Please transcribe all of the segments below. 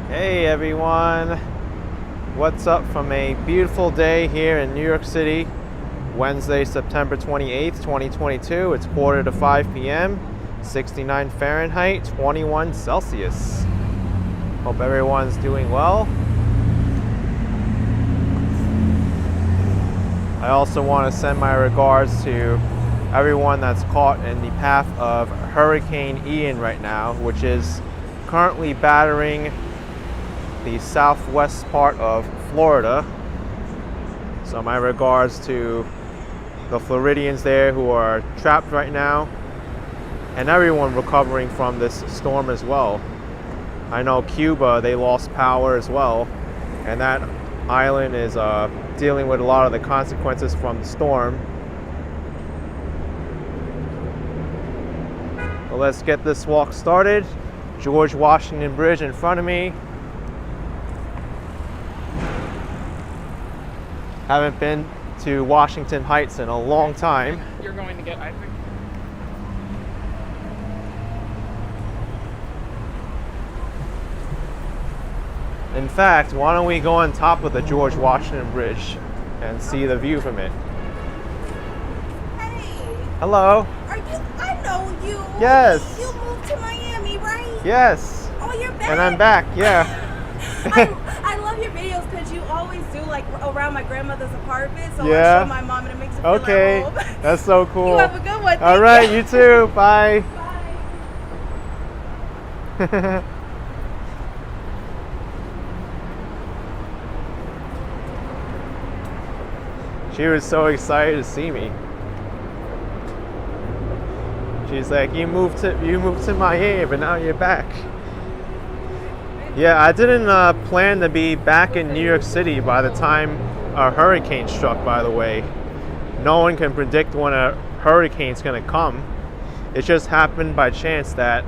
Hey everyone, what's up from a beautiful day here in New York City, Wednesday, September 28th, 2022. It's 4:45 p.m., 69 Fahrenheit, 21 Celsius. Hope everyone's doing well. I also want to send my regards to everyone that's caught in the path of Hurricane Ian right now, which is currently battering the southwest part of Florida. So my regards to the Floridians there who are trapped right now, and everyone recovering from this storm as well. I know Cuba, they lost power as well, and that island is dealing with a lot of the consequences from the storm. Well, let's get this walk started. George Washington Bridge in front of me. Haven't been to Washington Heights in a long time. You're going to get, I think. In fact, why don't we go on top of the George Washington Bridge and see the view from it? Hey, Hello. are you? I know you. Yes. You moved to Miami, right? Yes. Oh, you're back. And I'm back, yeah. I love your videos because you always do like around my grandmother's apartment. So Yeah. I show my mom and it makes her feel Okay, at home. that's so cool. You have a good one. All right, you too. Bye. Bye. She was so excited to see me. She's like, you moved to Miami, but now you're back. Yeah, I didn't plan to be back in New York City by the time a hurricane struck, by the way. No one can predict when a hurricane's gonna come. It just happened by chance that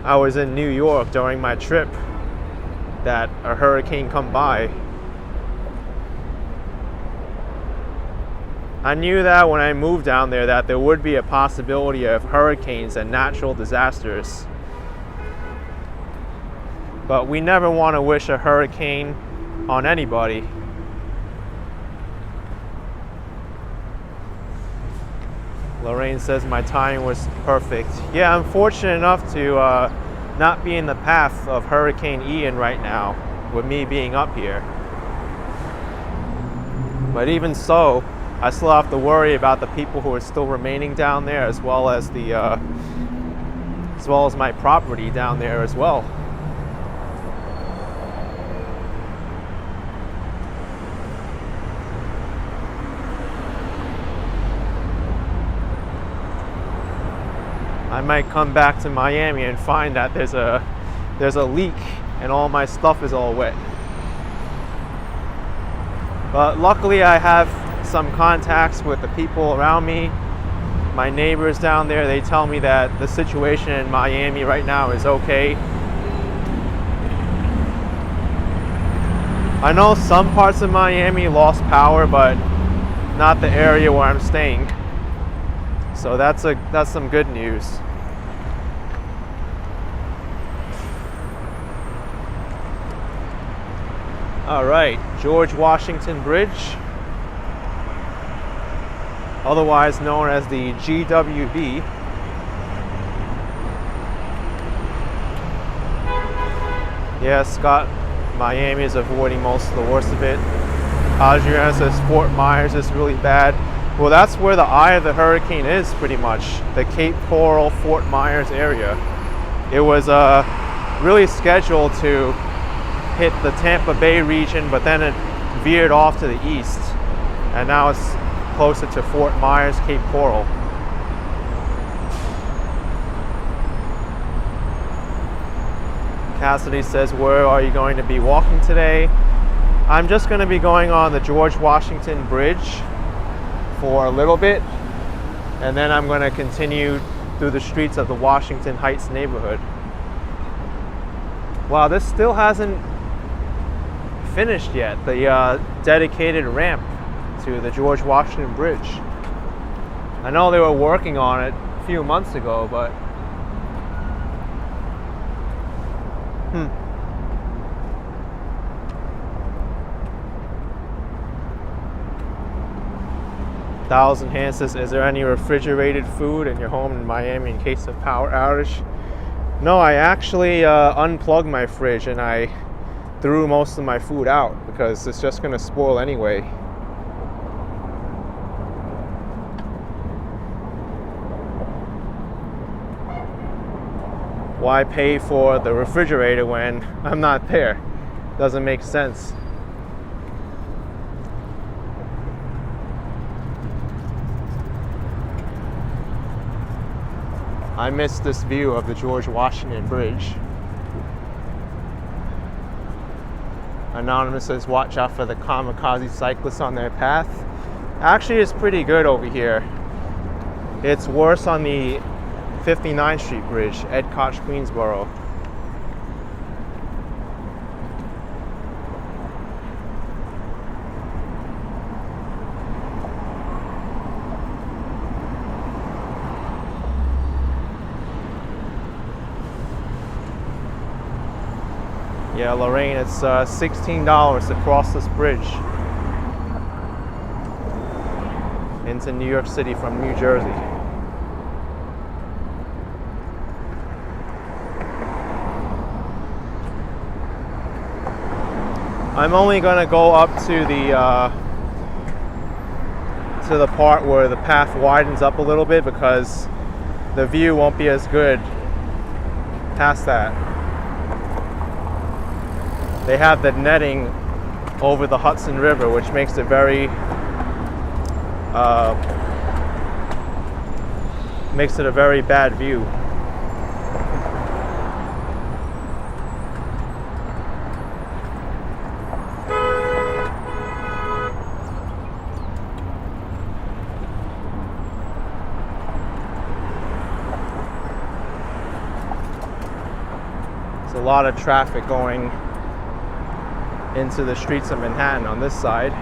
I was in New York during my trip that a hurricane come by. I knew that when I moved down there that there would be a possibility of hurricanes and natural disasters. But we never want to wish a hurricane on anybody. Lorraine says my timing was perfect. Yeah, I'm fortunate enough to not be in the path of Hurricane Ian right now, with me being up here. But even so, I still have to worry about the people who are still remaining down there, as well as my property down there as well. I might come back to Miami and find that there's a leak and all my stuff is all wet. But luckily I have some contacts with the people around me. My neighbors down there, they tell me that the situation in Miami right now is okay. I know some parts of Miami lost power, but not the area where I'm staying. So that's some good news. All right, George Washington Bridge, otherwise known as the GWB. Yeah, Scott, Miami is avoiding most of the worst of it. Adriana says Fort Myers is really bad. Well, that's where the eye of the hurricane is, pretty much. The Cape Coral, Fort Myers area. It was really scheduled to hit the Tampa Bay region, but then it veered off to the east. And now it's closer to Fort Myers, Cape Coral. Cassidy says, where are you going to be walking today? I'm just going to be going on the George Washington Bridge for a little bit, and then I'm going to continue through the streets of the Washington Heights neighborhood. Wow, this still hasn't finished yet, the dedicated ramp to the George Washington Bridge. I know they were working on it a few months ago, but Thousand Hands says, is there any refrigerated food in your home in Miami in case of power outage? No, I actually unplugged my fridge and I threw most of my food out because it's just going to spoil anyway. Why pay for the refrigerator when I'm not there? Doesn't make sense. I missed this view of the George Washington Bridge. Anonymous says, watch out for the kamikaze cyclists on their path. Actually, it's pretty good over here. It's worse on the 59th Street Bridge, Edcomb, Queensboro. Yeah, Lorraine, it's $16 to cross this bridge into New York City from New Jersey. I'm only going to go up to the part where the path widens up a little bit because the view won't be as good past that. They have the netting over the Hudson River, which makes it very a very bad view. There's a lot of traffic going into the streets of Manhattan on this side.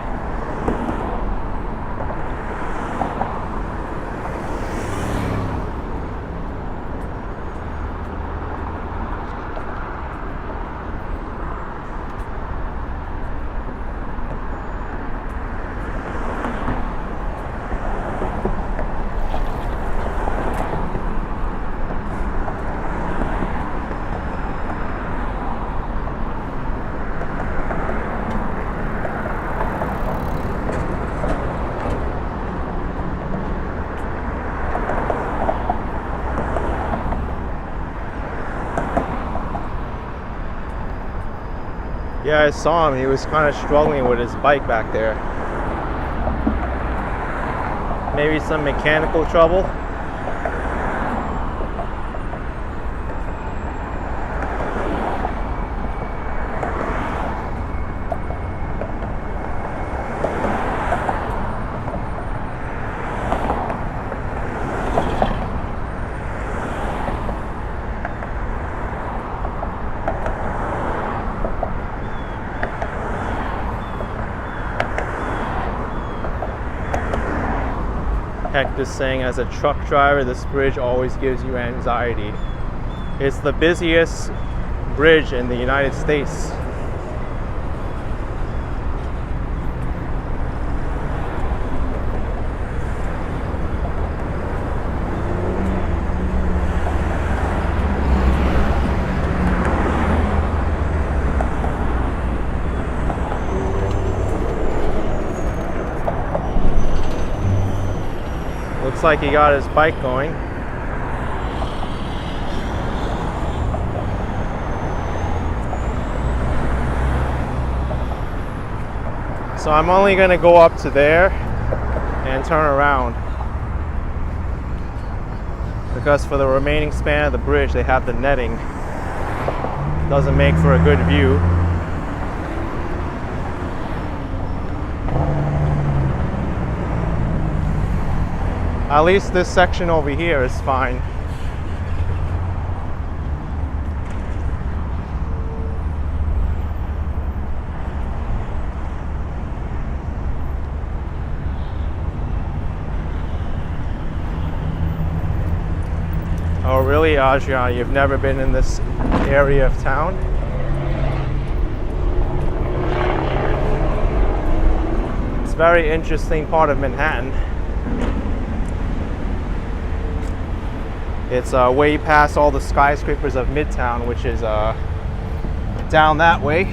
Yeah, I saw him. He was kind of struggling with his bike back there. Maybe some mechanical trouble. Hector's saying, as a truck driver, this bridge always gives you anxiety. It's the busiest bridge in the United States. Looks like he got his bike going. So I'm only going to go up to there and turn around, because for the remaining span of the bridge they have the netting. Doesn't make for a good view. At least this section over here is fine. Oh really, Adriana, you've never been in this area of town? It's a very interesting part of Manhattan. It's way past all the skyscrapers of Midtown, which is down that way.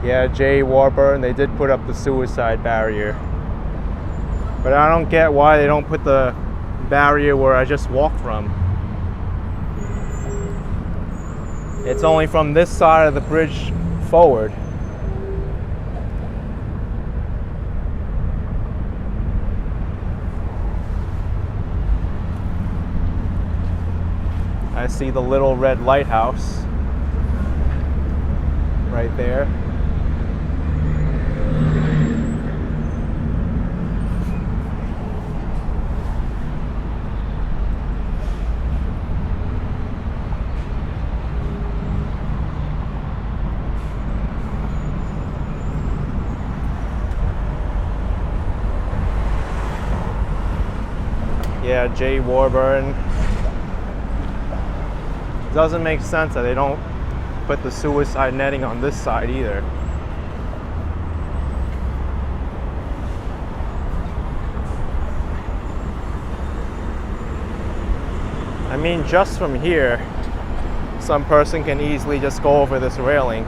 Yeah, Jay Warburton, they did put up the suicide barrier. But I don't get why they don't put the barrier where I just walked from. It's only from this side of the bridge forward. I see the little red lighthouse right there. Yeah, Jay Warburton. Doesn't make sense that they don't put the suicide netting on this side either. I mean, just from here, some person can easily just go over this railing.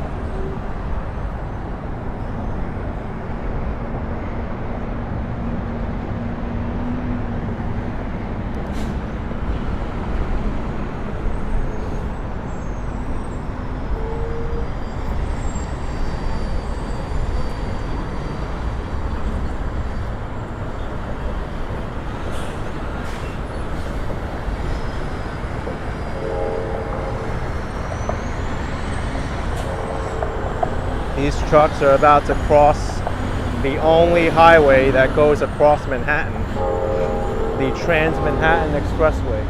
These trucks are about to cross the only highway that goes across Manhattan, the Trans-Manhattan Expressway.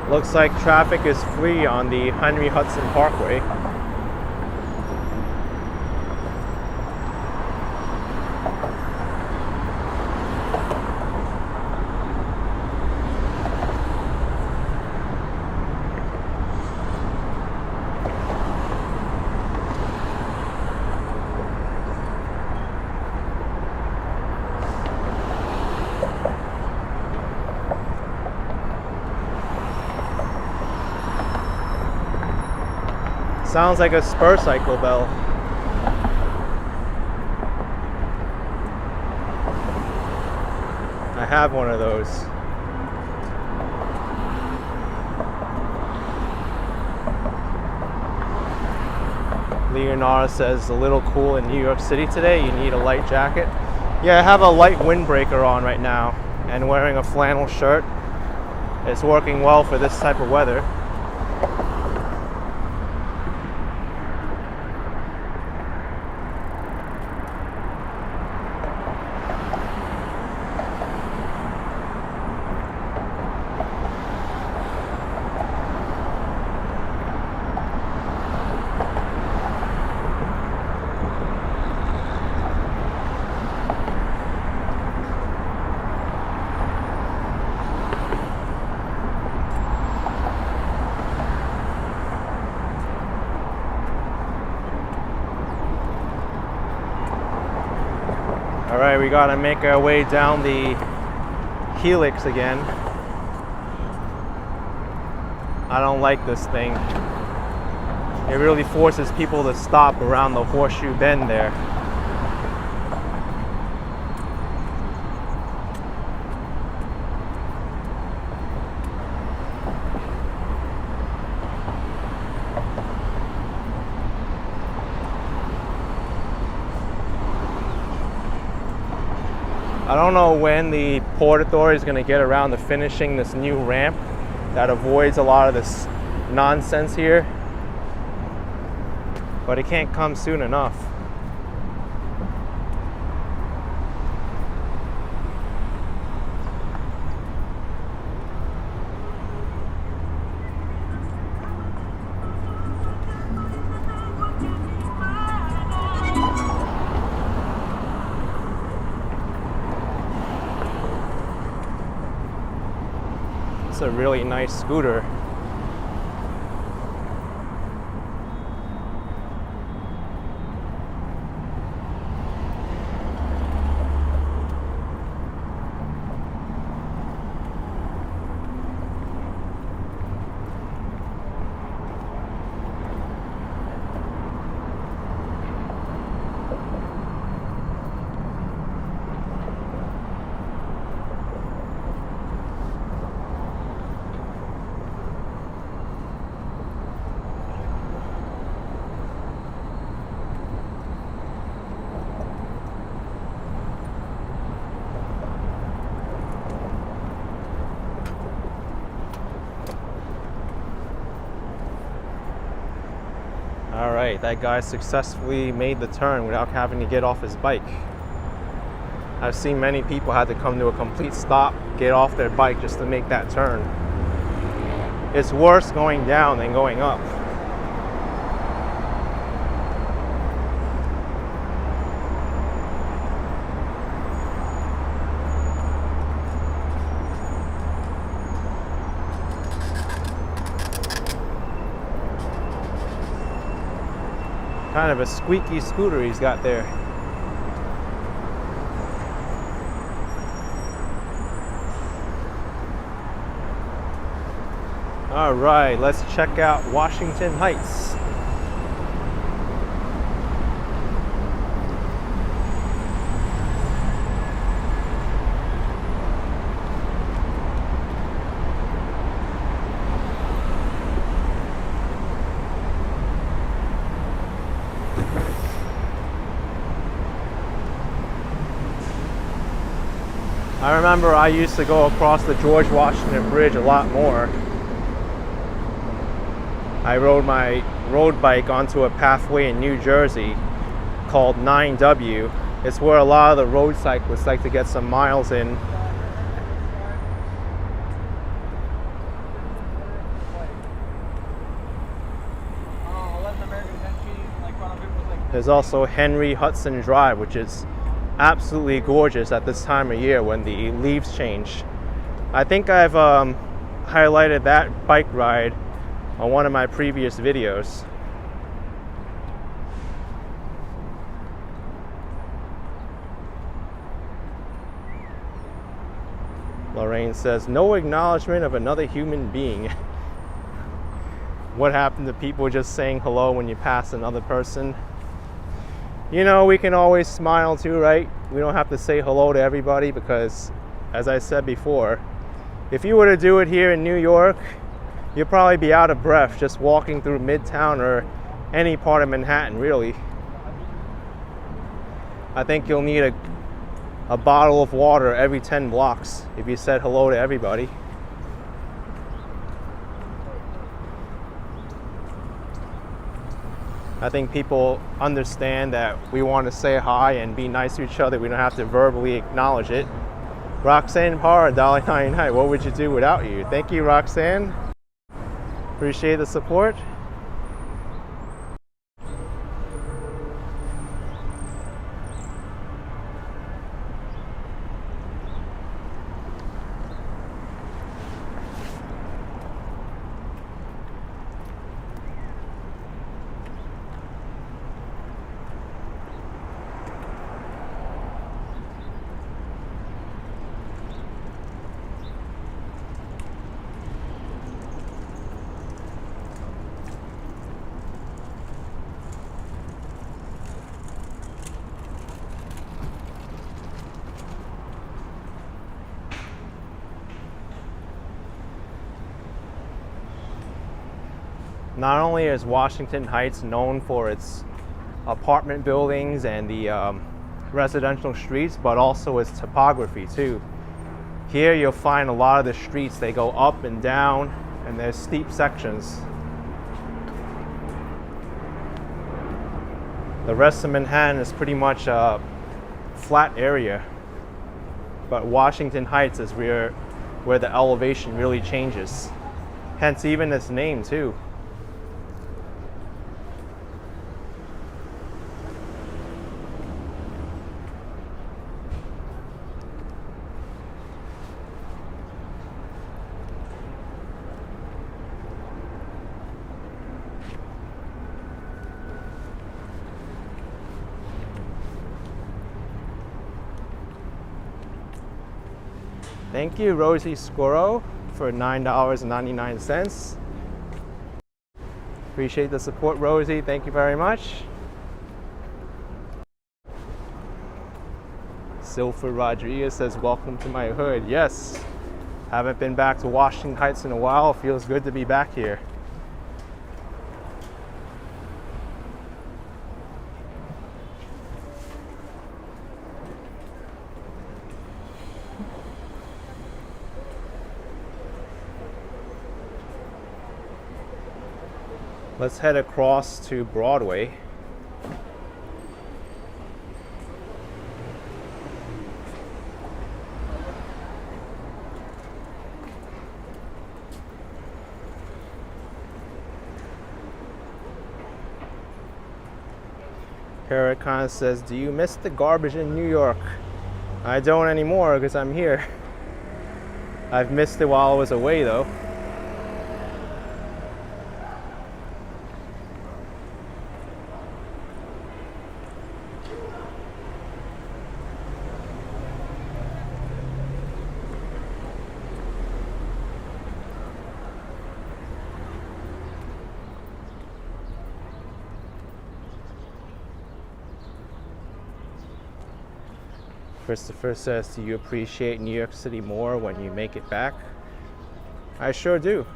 Looks like traffic is free on the Henry Hudson Parkway. Sounds like a spur cycle bell. I have one of those. Leonardo says a little cool in New York City today. You need a light jacket. Yeah, I have a light windbreaker on right now and wearing a flannel shirt. It's working well for this type of weather. All right, we gotta make our way down the helix again. I don't like this thing. It really forces people to stop around the horseshoe bend there. I don't know when the Port Authority is going to get around to finishing this new ramp that avoids a lot of this nonsense here, but it can't come soon enough. It's a really nice scooter. All right, that guy successfully made the turn without having to get off his bike. I've seen many people had to come to a complete stop, get off their bike just to make that turn. It's worse going down than going up. Kind of a squeaky scooter he's got there. All right, let's check out Washington Heights. I remember I used to go across the George Washington Bridge a lot more. I rode my road bike onto a pathway in New Jersey called 9W. It's where a lot of the road cyclists like to get some miles in. There's also Henry Hudson Drive, which is absolutely gorgeous at this time of year when the leaves change. I think I've highlighted that bike ride on one of my previous videos. Lorraine says, no acknowledgement of another human being. What happened to people just saying hello when you pass another person? You know, we can always smile too, right? We don't have to say hello to everybody because, as I said before, if you were to do it here in New York, you'll probably be out of breath just walking through Midtown or any part of Manhattan, really. I think you'll need a bottle of water every 10 blocks if you said hello to everybody. I think people understand that we want to say hi and be nice to each other. We don't have to verbally acknowledge it. Roxanne Parr, $1.99. What would you do without you? Thank you, Roxanne. Appreciate the support. Not only is Washington Heights known for its apartment buildings and the residential streets, but also its topography too. Here you'll find a lot of the streets, they go up and down, and there's steep sections. The rest of Manhattan is pretty much a flat area, but Washington Heights is where the elevation really changes. Hence even its name too. Thank you, Rosie Scoro, for $9.99. Appreciate the support, Rosie. Thank you very much. Silver Rodriguez says, welcome to my hood. Yes, haven't been back to Washington Heights in a while. Feels good to be back here. Let's head across to Broadway. Paracon says, do you miss the garbage in New York? I don't anymore because I'm here. I've missed it while I was away though. Christopher says, do you appreciate New York City more when you make it back? I sure do.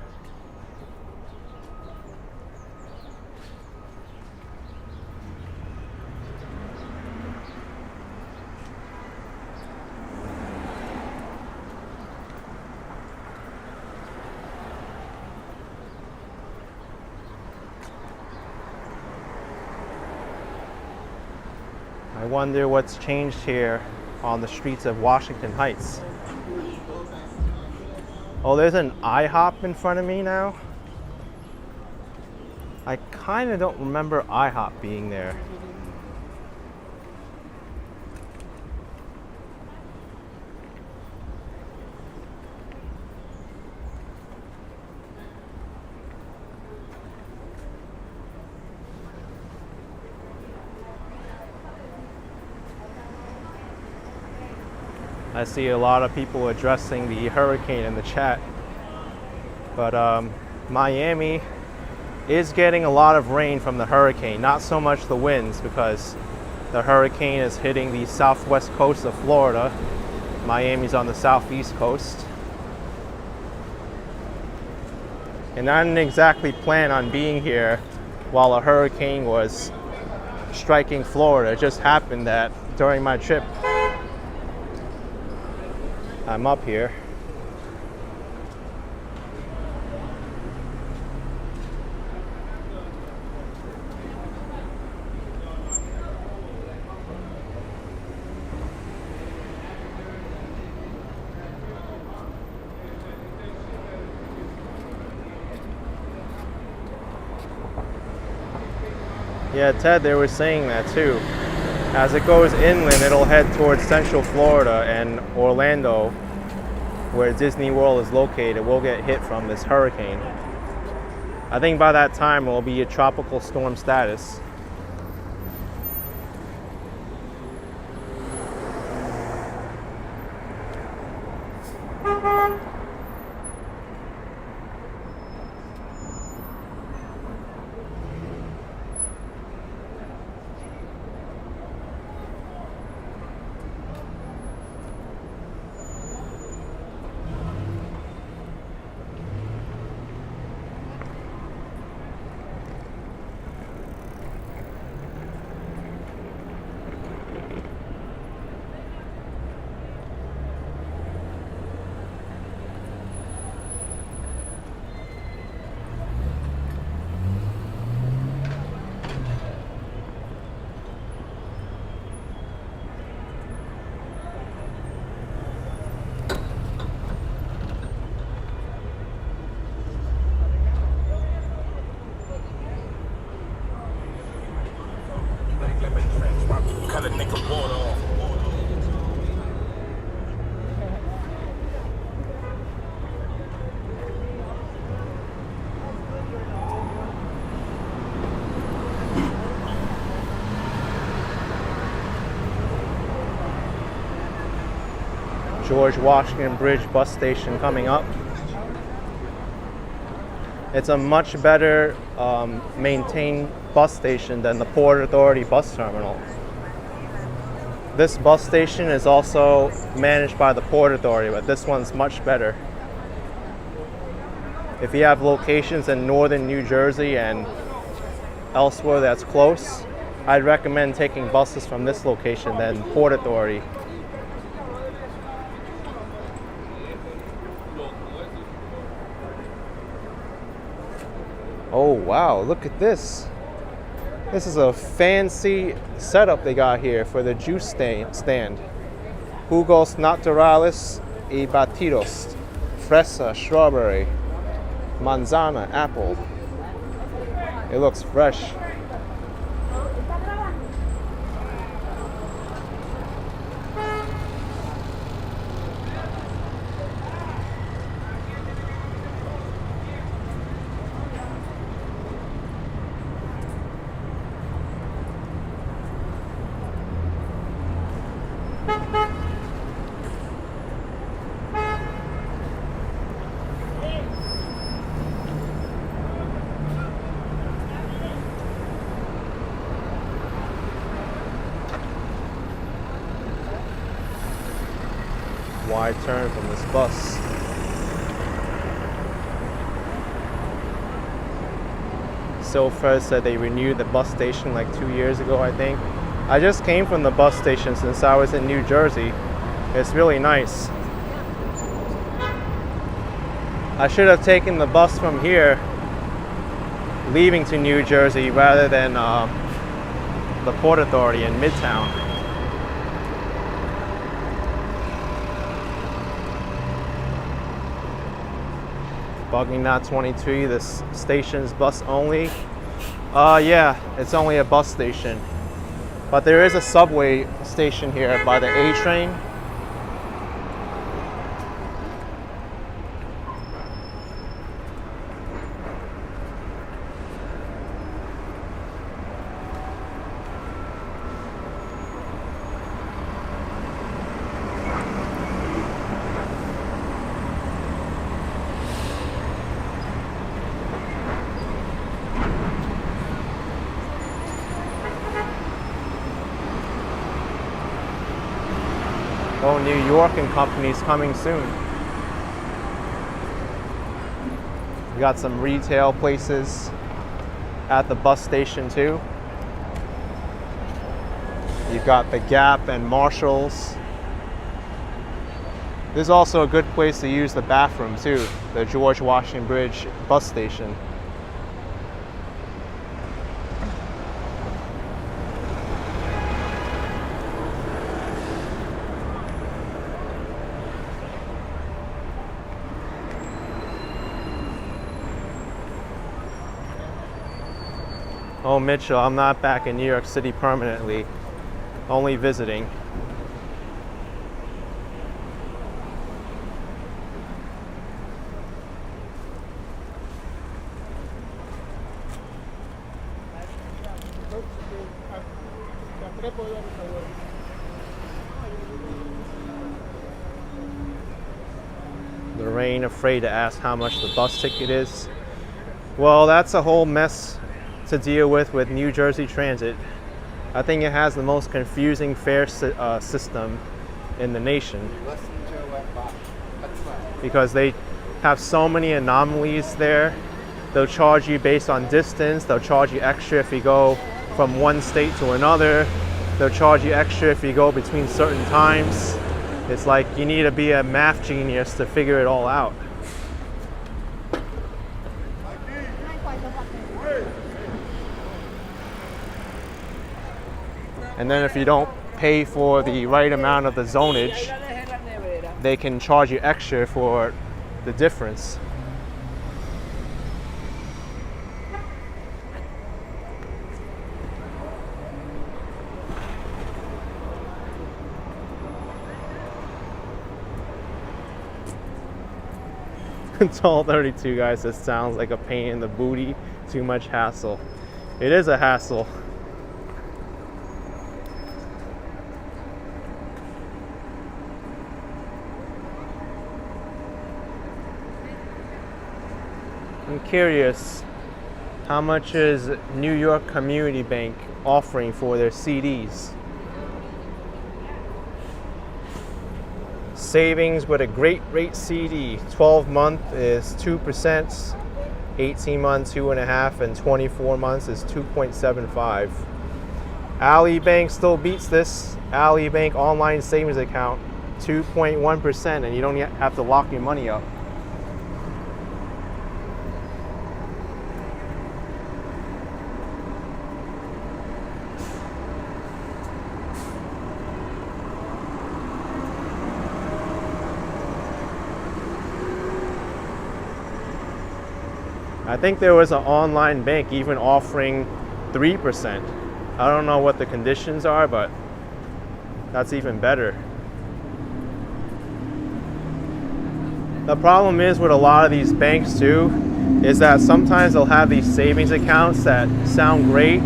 I wonder what's changed here on the streets of Washington Heights. Oh, there's an IHOP in front of me now. I kind of don't remember IHOP being there. I see a lot of people addressing the hurricane in the chat, but Miami is getting a lot of rain from the hurricane, not so much the winds because the hurricane is hitting the southwest coast of Florida. Miami's on the southeast coast. And I didn't exactly plan on being here while a hurricane was striking Florida. It just happened that during my trip I'm up here. Yeah, Ted, they were saying that too. As it goes inland, it'll head towards Central Florida and Orlando, where Disney World is located, will get hit from this hurricane. I think by that time it will be a tropical storm status. George Washington Bridge bus station coming up. It's a much better maintained bus station than the Port Authority bus terminal. This bus station is also managed by the Port Authority, but this one's much better. If you have locations in northern New Jersey and elsewhere that's close, I'd recommend taking buses from this location than Port Authority. Oh wow, look at this. This is a fancy setup they got here for the juice stand. Jugos naturales y batidos. Fresa, strawberry, manzana, apple. It looks fresh. Wide turn from this bus. Sylvan said they renewed the bus station like 2 years ago, I think. I just came from the bus station since I was in New Jersey. It's really nice. I should have taken the bus from here, leaving to New Jersey, rather than the Port Authority in Midtown. Bugging Knot 23, this station's bus only. Yeah, it's only a bus station. But there is a subway station here by the A train. Oh, New York and Company's coming soon. We got some retail places at the bus station too. You've got the Gap and Marshalls. This is also a good place to use the bathroom too, the George Washington Bridge bus station. Oh, Mitchell, I'm not back in New York City permanently, only visiting. Lorraine afraid to ask how much the bus ticket is. Well, that's a whole mess to deal with New Jersey Transit. I think it has the most confusing fare system in the nation, because they have so many anomalies there. They'll charge you based on distance. They'll charge you extra if you go from one state to another. They'll charge you extra if you go between certain times. It's like you need to be a math genius to figure it all out. And then if you don't pay for the right amount of the zonage, they can charge you extra for the difference. Tall 32, guys. This sounds like a pain in the booty. Too much hassle. It is a hassle. I'm curious, how much is New York Community Bank offering for their CDs? Savings with a great rate CD, 12 month is 2%, 18 months 2.5%, and 24 months is 2.75%. Ally Bank still beats this. Ally Bank online savings account, 2.1%, and you don't yet have to lock your money up. I think there was an online bank even offering 3%. I don't know what the conditions are, but that's even better. The problem is with a lot of these banks too, is that sometimes they'll have these savings accounts that sound great,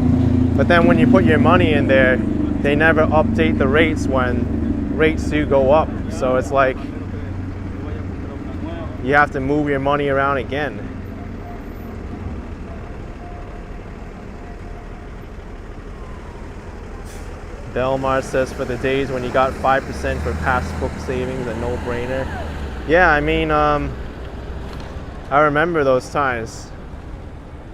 but then when you put your money in there, they never update the rates when rates do go up. So it's like you have to move your money around again. Belmar says for the days when you got 5% for passbook savings, a no-brainer. Yeah, I mean, I remember those times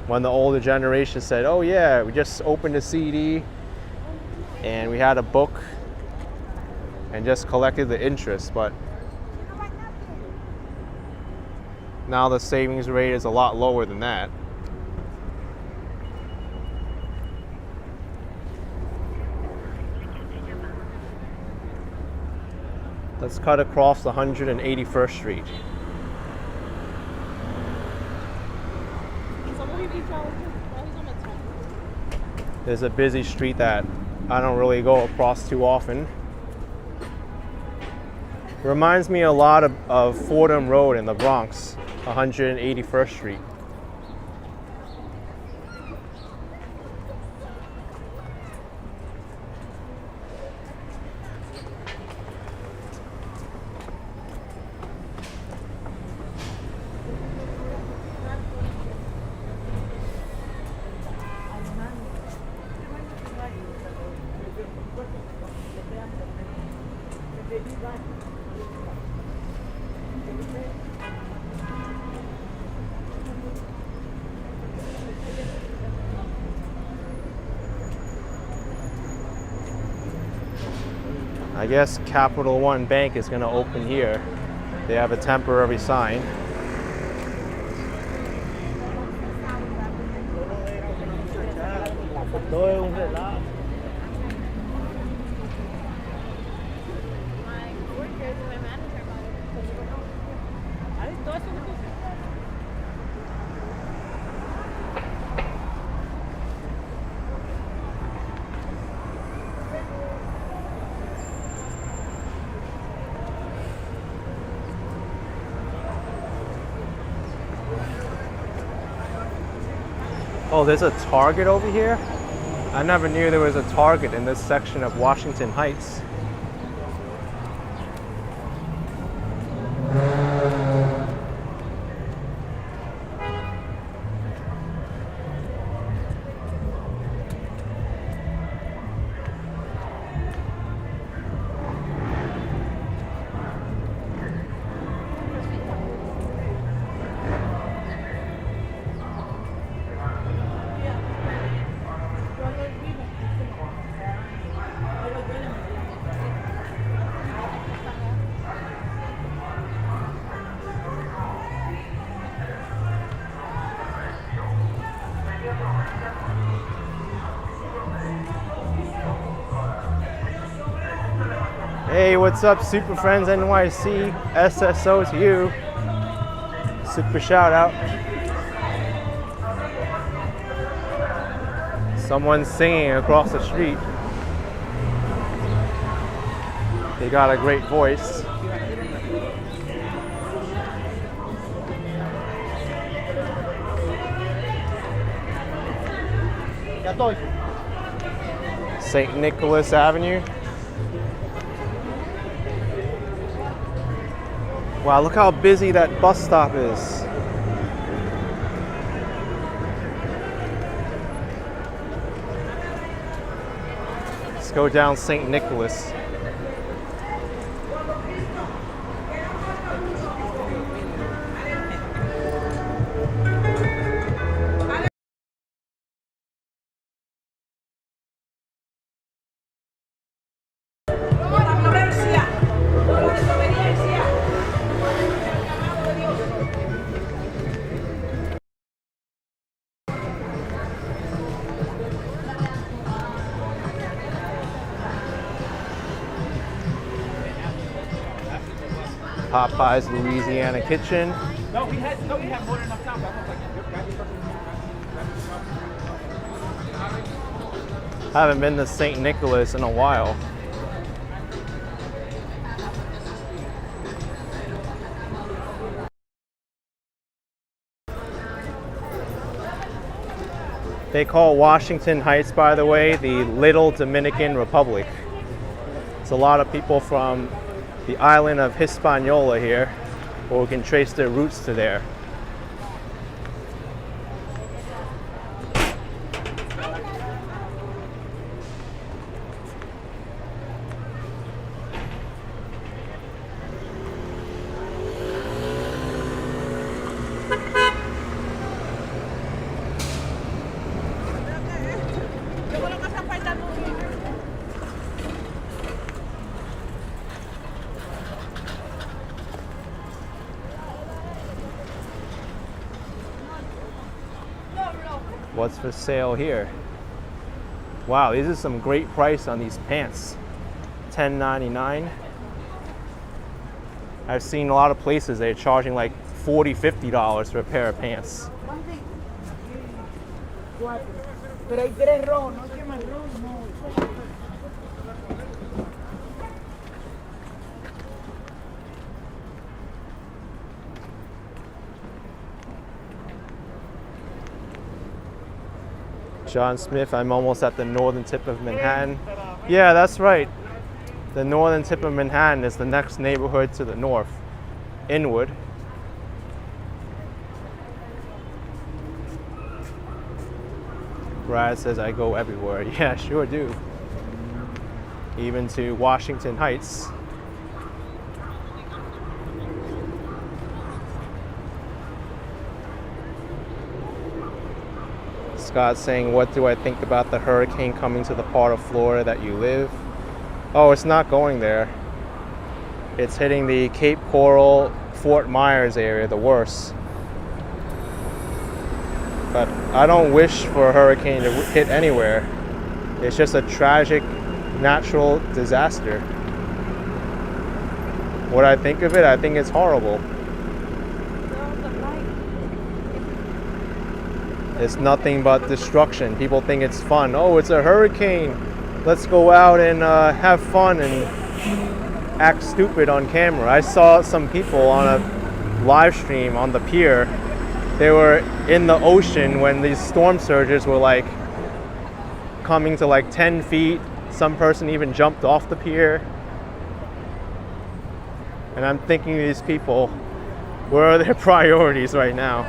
when the older generation said, oh yeah, we just opened a CD and we had a book and just collected the interest. But now the savings rate is a lot lower than that. Let's cut across 181st Street. There's a busy street that I don't really go across too often. Reminds me a lot of Fordham Road in the Bronx, 181st Street. I guess Capital One Bank is going to open here. They have a temporary sign. Oh, there's a Target over here? I never knew there was a Target in this section of Washington Heights. Hey, what's up, Super Friends NYC? SSO to you. Super shout out. Someone's singing across the street. They got a great voice. St. Nicholas Avenue. Wow, look how busy that bus stop is. Let's go down St. Nicholas. Popeye's Louisiana Kitchen. No, we had more than enough time. I haven't been to St. Nicholas in a while. They call Washington Heights, by the way, the Little Dominican Republic. It's a lot of people from the island of Hispaniola here, who can trace their roots to there. What's for sale here? Wow, these are some great price on these pants. $10.99. I've seen a lot of places they're charging like $40, $50 for a pair of pants. John Smith, I'm almost at the northern tip of Manhattan. Yeah, that's right. The northern tip of Manhattan is the next neighborhood to the north, Inwood. Brad says I go everywhere. Yeah, sure do. Even to Washington Heights. Scott saying, what do I think about the hurricane coming to the part of Florida that you live? Oh, it's not going there. It's hitting the Cape Coral, Fort Myers area the worst. But I don't wish for a hurricane to hit anywhere. It's just a tragic natural disaster. What I think of it, I think it's horrible. It's nothing but destruction. People think it's fun. Oh, it's a hurricane. Let's go out and have fun and act stupid on camera. I saw some people on a live stream on the pier. They were in the ocean when these storm surges were like coming to like 10 feet. Some person even jumped off the pier. And I'm thinking to these people, where are their priorities right now?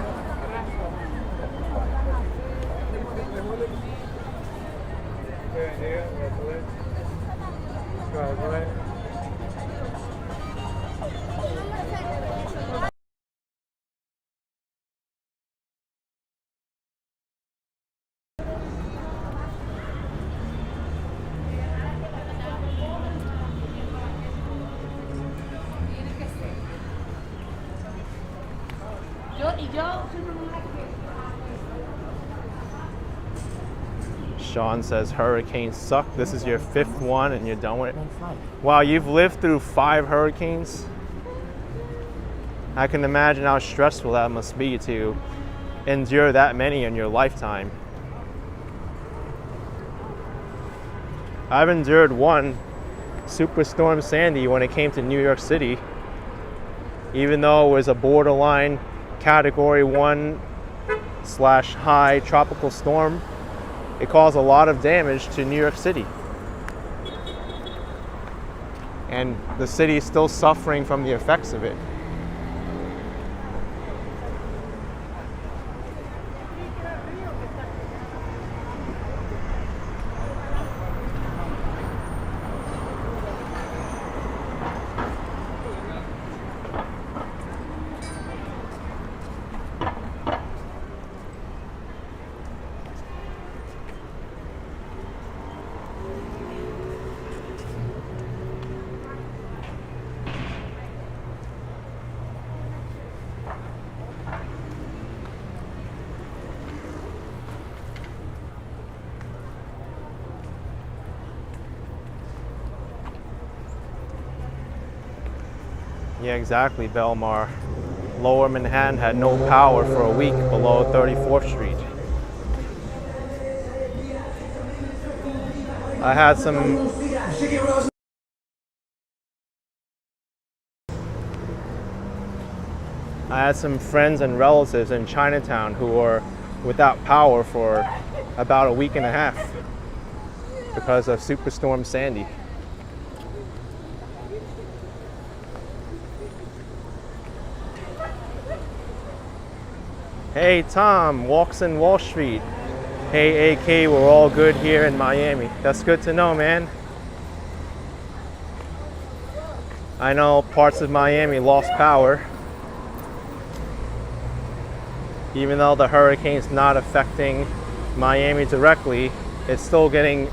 Sean says hurricanes suck. This is your 5th one and you're done with it. Wow, you've lived through 5 hurricanes? I can imagine how stressful that must be to endure that many in your lifetime. I've endured one, Superstorm Sandy, when it came to New York City. Even though it was a borderline Category 1/high tropical storm, it caused a lot of damage to New York City. And the city is still suffering from the effects of it. Yeah, exactly, Belmar. Lower Manhattan had no power for a week below 34th Street. I had some friends and relatives in Chinatown who were without power for about a week and a half because of Superstorm Sandy. Hey Tom, walks in Wall Street. Hey AK, we're all good here in Miami. That's good to know, man. I know parts of Miami lost power. Even though the hurricane's not affecting Miami directly, it's still getting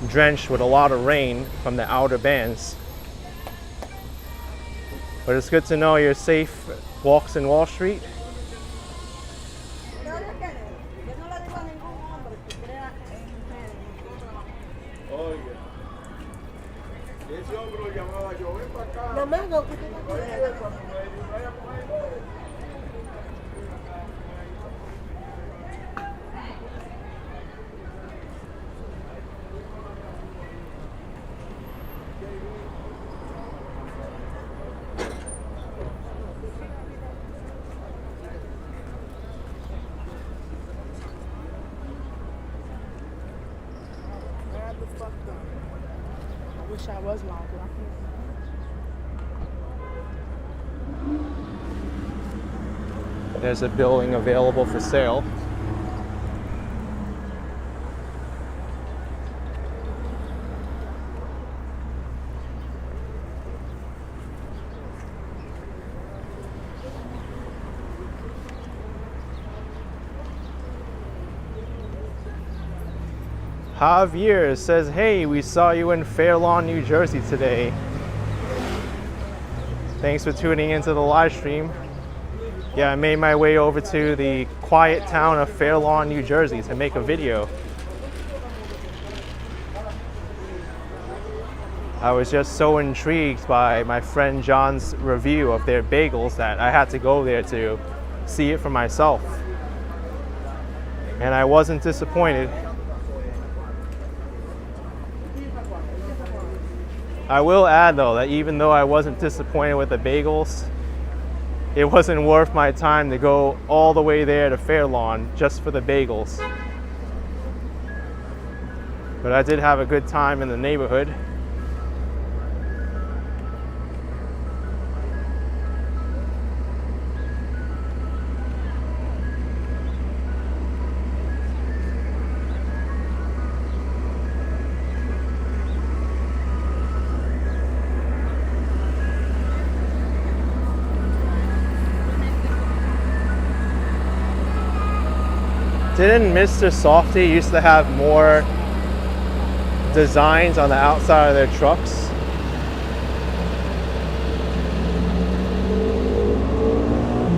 drenched with a lot of rain from the outer bands. But it's good to know you're safe. Walks in Wall Street. I wish I was longer. There's a building available for sale. Javier says, hey, we saw you in Fair Lawn, New Jersey today. Thanks for tuning into the live stream. Yeah, I made my way over to the quiet town of Fair Lawn, New Jersey to make a video. I was just so intrigued by my friend John's review of their bagels that I had to go there to see it for myself. And I wasn't disappointed. I will add though that even though I wasn't disappointed with the bagels, it wasn't worth my time to go all the way there to Fair Lawn just for the bagels. But I did have a good time in the neighborhood. Didn't Mr. Softy used to have more designs on the outside of their trucks?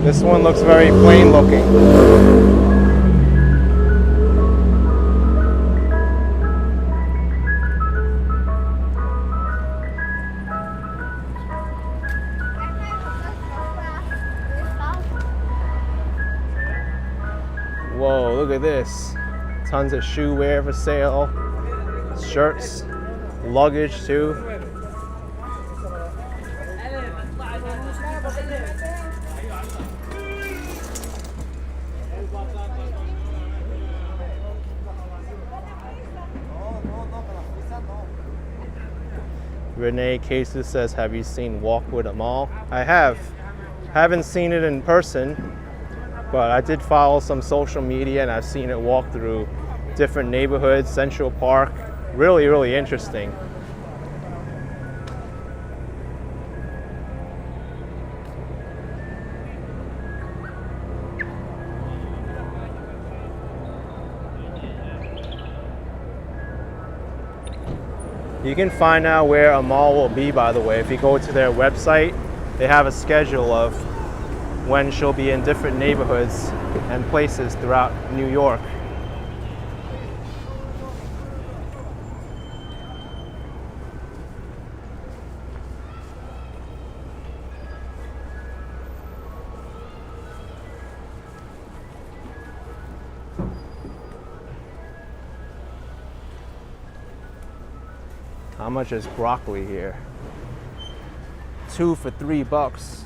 This one looks very plain looking. Whoa, look at this. Tons of shoe wear for sale. Shirts, luggage too. Renee Cases says, have you seen Walk with a Mall? I have. Haven't seen it in person, but I did follow some social media and I've seen it walk through different neighborhoods, Central Park. Really, really interesting. You can find out where a mall will be, by the way. If you go to their website, they have a schedule of when she'll be in different neighborhoods and places throughout New York. How much is broccoli here? 2 for $3.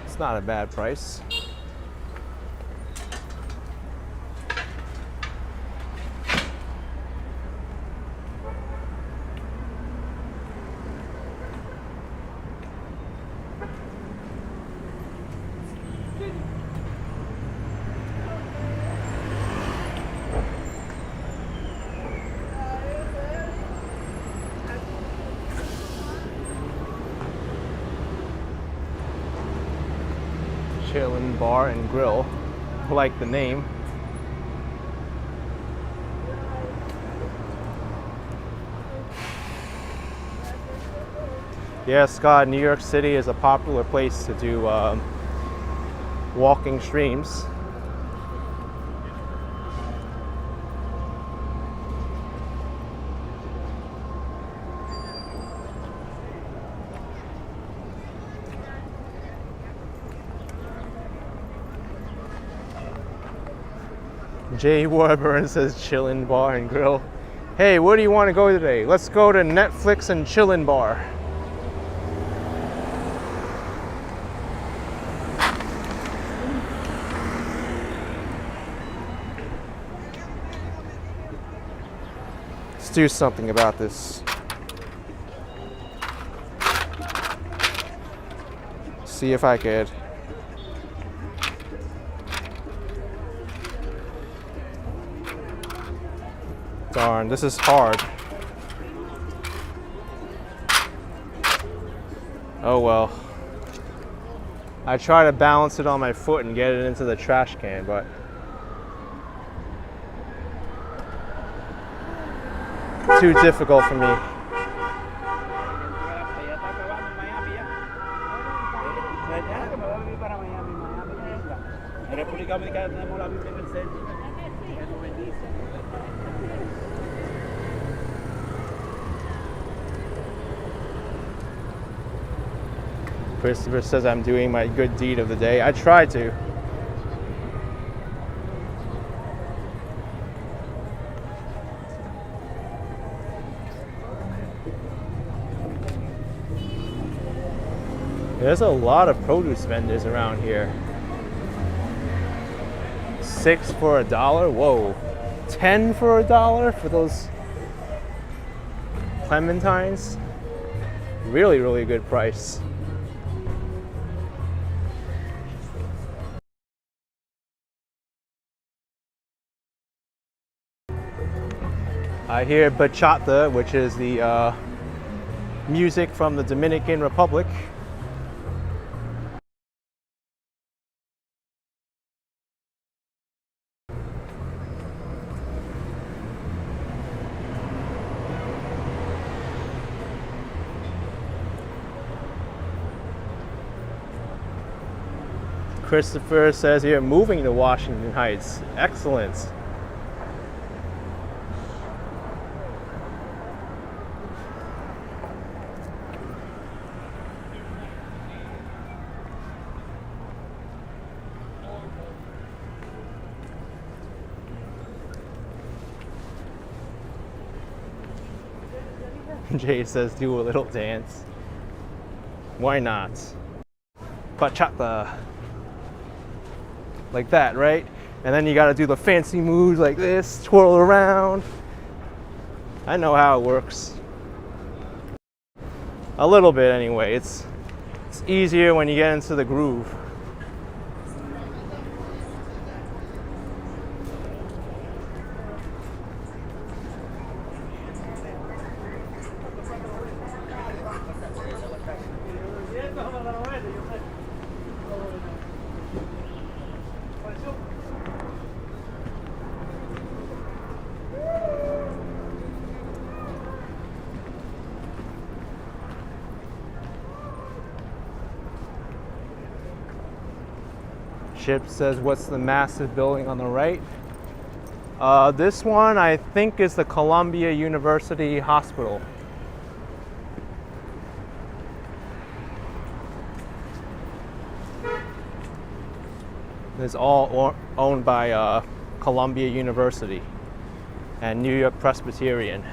It's not a bad price. Chillin' Bar and Grill. I like the name. Yeah, Scott, New York City is a popular place to do walking streams. Jay Warburn says Chillin' Bar and Grill. Hey, where do you want to go today? Let's go to Netflix and Chillin' Bar. Let's do something about this. See if I could. Darn, this is hard. Oh well. I try to balance it on my foot and get it into the trash can, but too difficult for me. Christopher says I'm doing my good deed of the day. I try to. There's a lot of produce vendors around here. 6 for $1? Whoa. 10 for $1 for those clementines? Really, really good price. I hear bachata, which is the music from the Dominican Republic. Christopher says here, moving to Washington Heights. Excellent. Jay says do a little dance. Why not? Bachata. Like that, right? And then you gotta do the fancy moves like this, twirl around. I know how it works. A little bit anyway. It's easier when you get into the groove. Chip says, what's the massive building on the right? This one, I think, is the Columbia University Hospital. It's all owned by Columbia University and New York Presbyterian.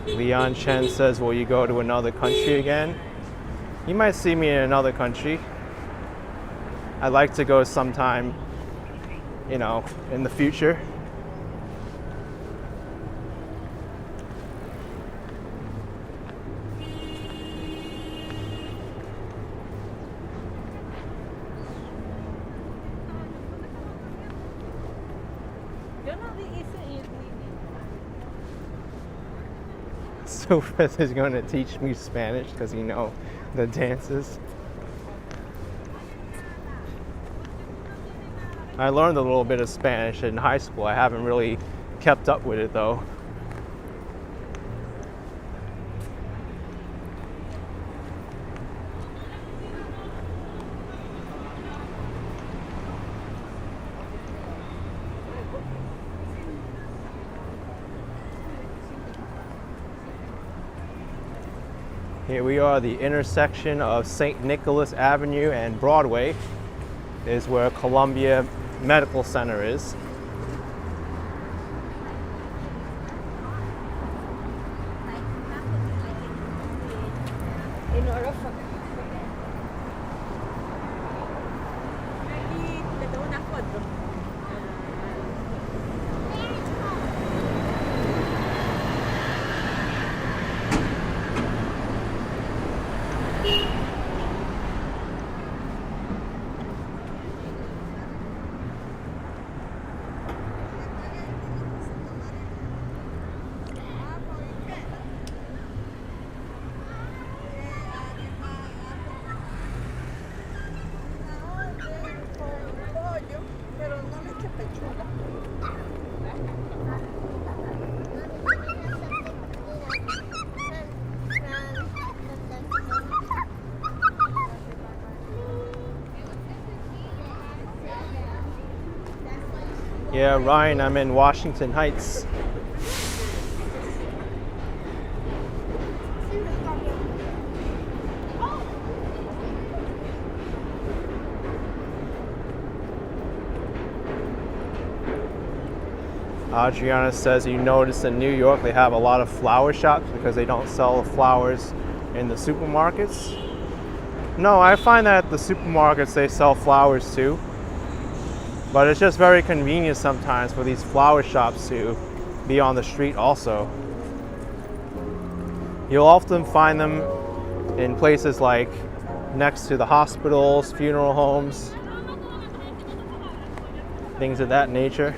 Leon Chen says, will you go to another country again? You might see me in another country. I'd like to go sometime, in the future. Sylvan is going to teach me Spanish because you know the dances. I learned a little bit of Spanish in high school. I haven't really kept up with it though. Here we are, the intersection of St. Nicholas Avenue and Broadway is where Columbia Medical Center is. Yeah, Ryan, I'm in Washington Heights. Adriana says, you notice in New York they have a lot of flower shops because they don't sell the flowers in the supermarkets. No, I find that at the supermarkets they sell flowers too. But it's just very convenient sometimes for these flower shops to be on the street also. You'll often find them in places like next to the hospitals, funeral homes, things of that nature.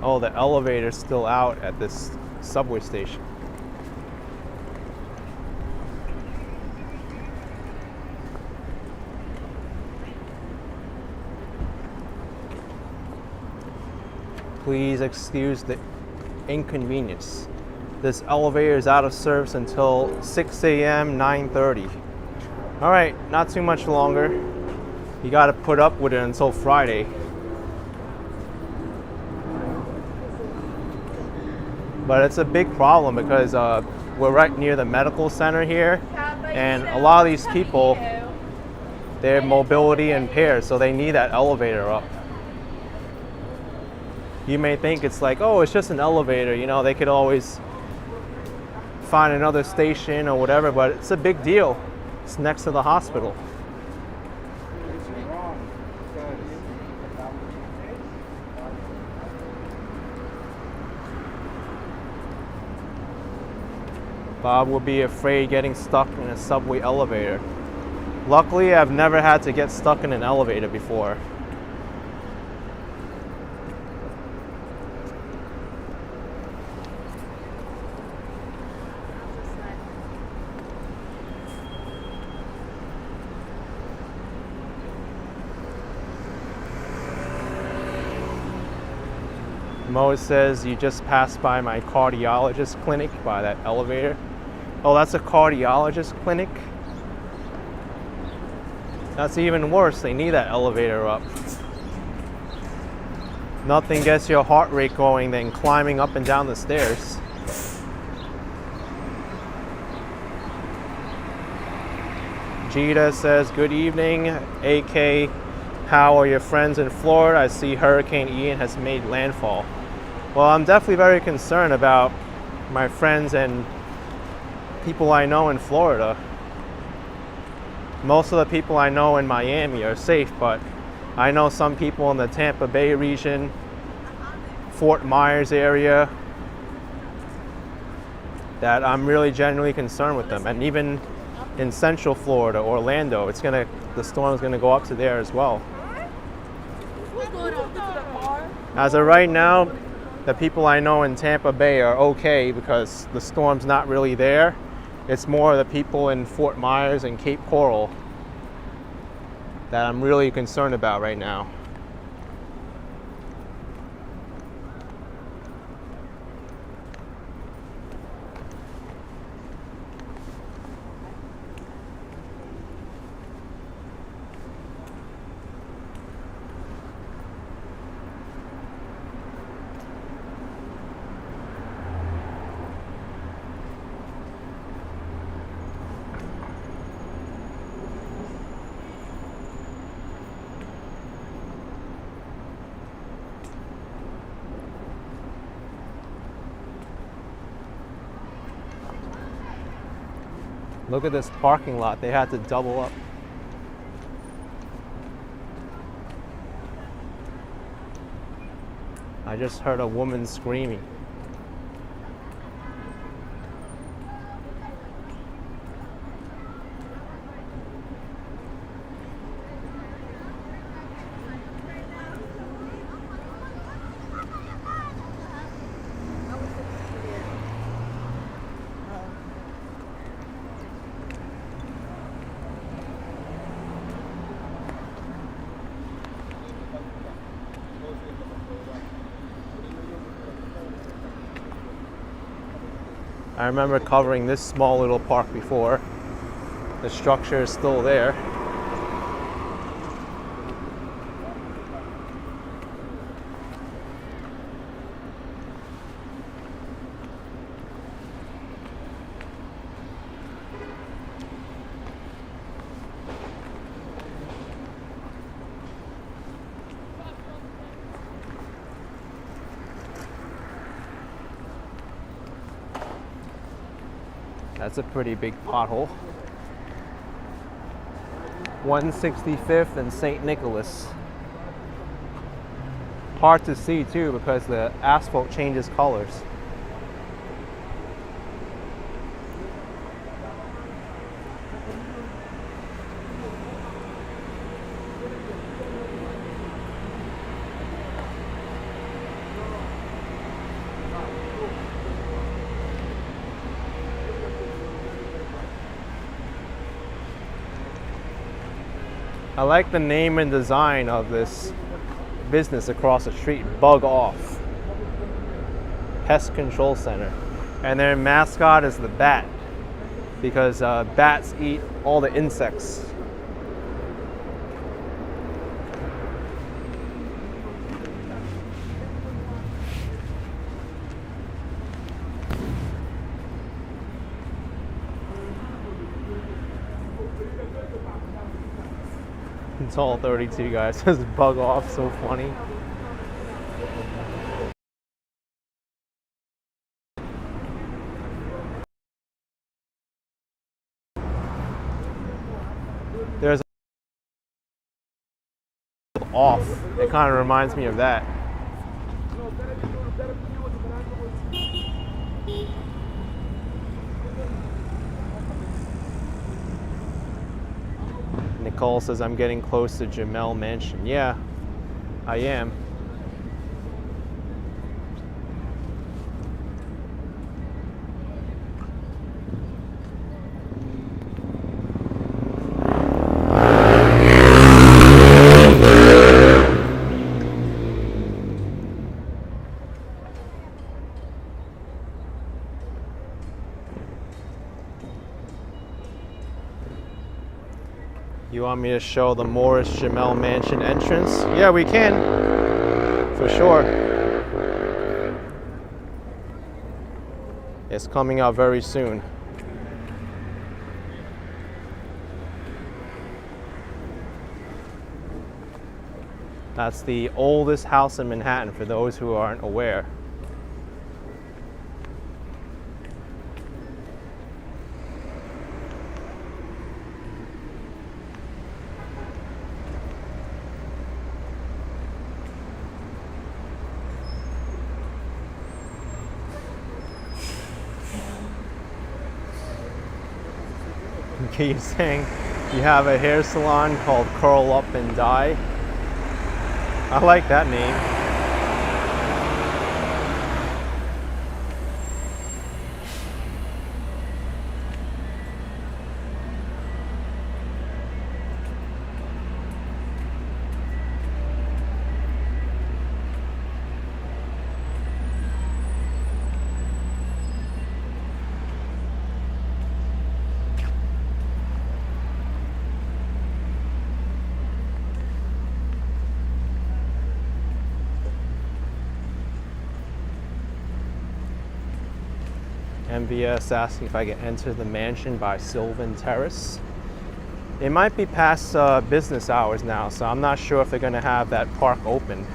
Oh, the elevator's still out at this subway station. Please excuse the inconvenience. This elevator is out of service until 6 a.m., 9:30. All right, not too much longer. You gotta put up with it until Friday. But it's a big problem because we're right near the medical center here, and a lot of these people, they're mobility impaired, so they need that elevator up. you may think it's like, oh, it's just an elevator, you know, they could always find another station or whatever, but it's a big deal. It's next to the hospital. Bob would be afraid getting stuck in a subway elevator. Luckily, I've never had to get stuck in an elevator before. Mo says you just passed by my cardiologist clinic by that elevator. Oh, that's a cardiologist clinic? That's even worse. They need that elevator up. Nothing gets your heart rate going than climbing up and down the stairs. Gita says, good evening, AK. How are your friends in Florida? I see Hurricane Ian has made landfall. Well, I'm definitely very concerned about my friends and people I know in Florida. Most of the people I know in Miami are safe, but I know some people in the Tampa Bay region, Fort Myers area, that I'm really genuinely concerned with them. And even in Central Florida, Orlando, the storm is gonna go up to there as well. As of right now, the people I know in Tampa Bay are okay because the storm's not really there. It's more the people in Fort Myers and Cape Coral that I'm really concerned about right now. Look at this parking lot. They had to double up. I just heard a woman screaming. I remember covering this small little park before. The structure is still there. That's a pretty big pothole. 165th and St. Nicholas. Hard to see too because the asphalt changes colors. I like the name and design of this business across the street, Bug Off Pest Control Center. And their mascot is the bat because bats eat all the insects. It's all 32 guys. Says Bug Off, so funny. There's off. It kind of reminds me of that. Nicole says I'm getting close to Jamel Mansion. Yeah, I am. You want me to show the Morris Jamel Mansion entrance? Yeah, we can. For sure. It's coming out very soon. That's the oldest house in Manhattan, for those who aren't aware. You're saying you have a hair salon called Curl Up and Dye. I like that name. MBS asking if I can enter the mansion by Sylvan Terrace. It might be past business hours now, so I'm not sure if they're going to have that park open.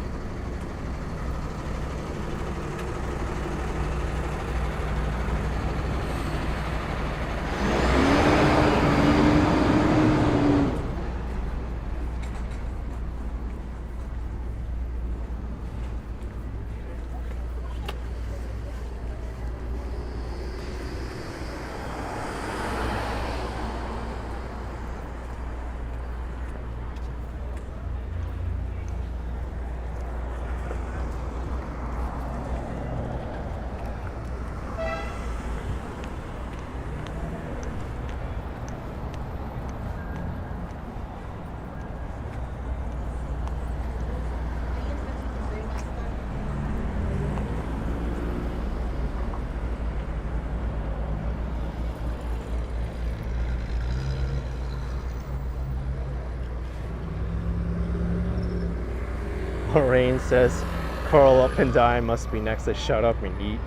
Lorraine says, curl up and die must be next to shut up and eat.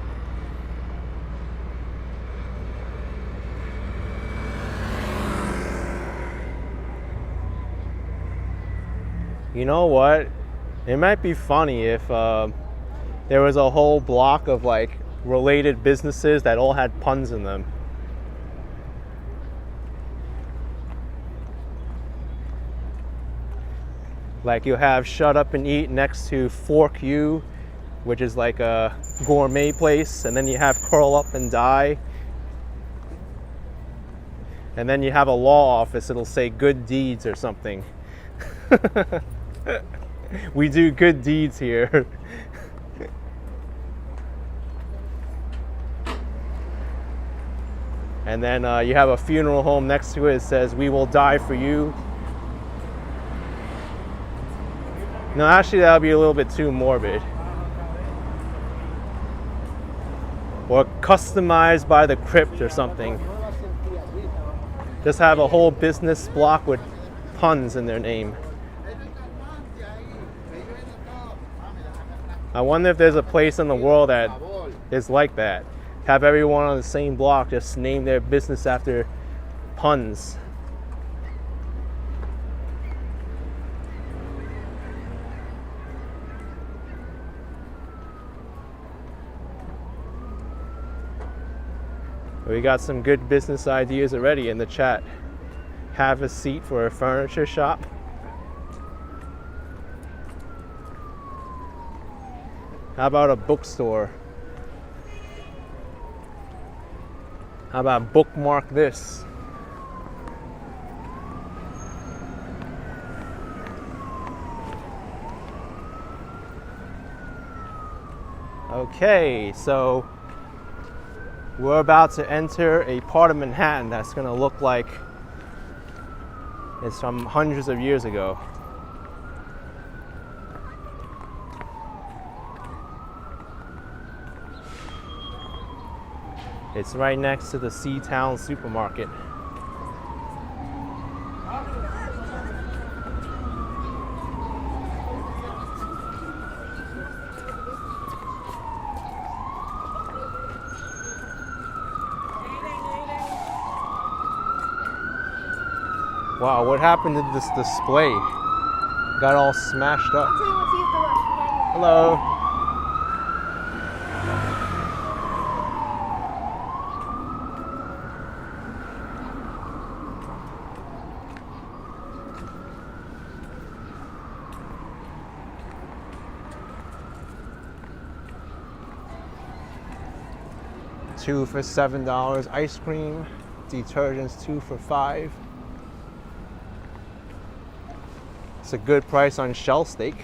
You know what? It might be funny if there was a whole block of like related businesses that all had puns in them. Like you have Shut Up and Eat next to Fork You, which is like a gourmet place, and then you have Curl Up and Die. And then you have a law office, it'll say Good Deeds or something. We do good deeds here. And then you have a funeral home next to it. It says, we will die for you. No, actually that would be a little bit too morbid. Or customized by the crypt or something. Just have a whole business block with puns in their name. I wonder if there's a place in the world that is like that. Have everyone on the same block just name their business after puns. We got some good business ideas already in the chat. Have a seat for a furniture shop. How about a bookstore? How about bookmark this? Okay, so we're about to enter a part of Manhattan that's gonna look like it's from hundreds of years ago. It's right next to the Seatown supermarket. Wow, what happened to this display? Got all smashed up. Hello. $2 for $7. Ice cream, detergents 2 for $5. It's a good price on shell steak.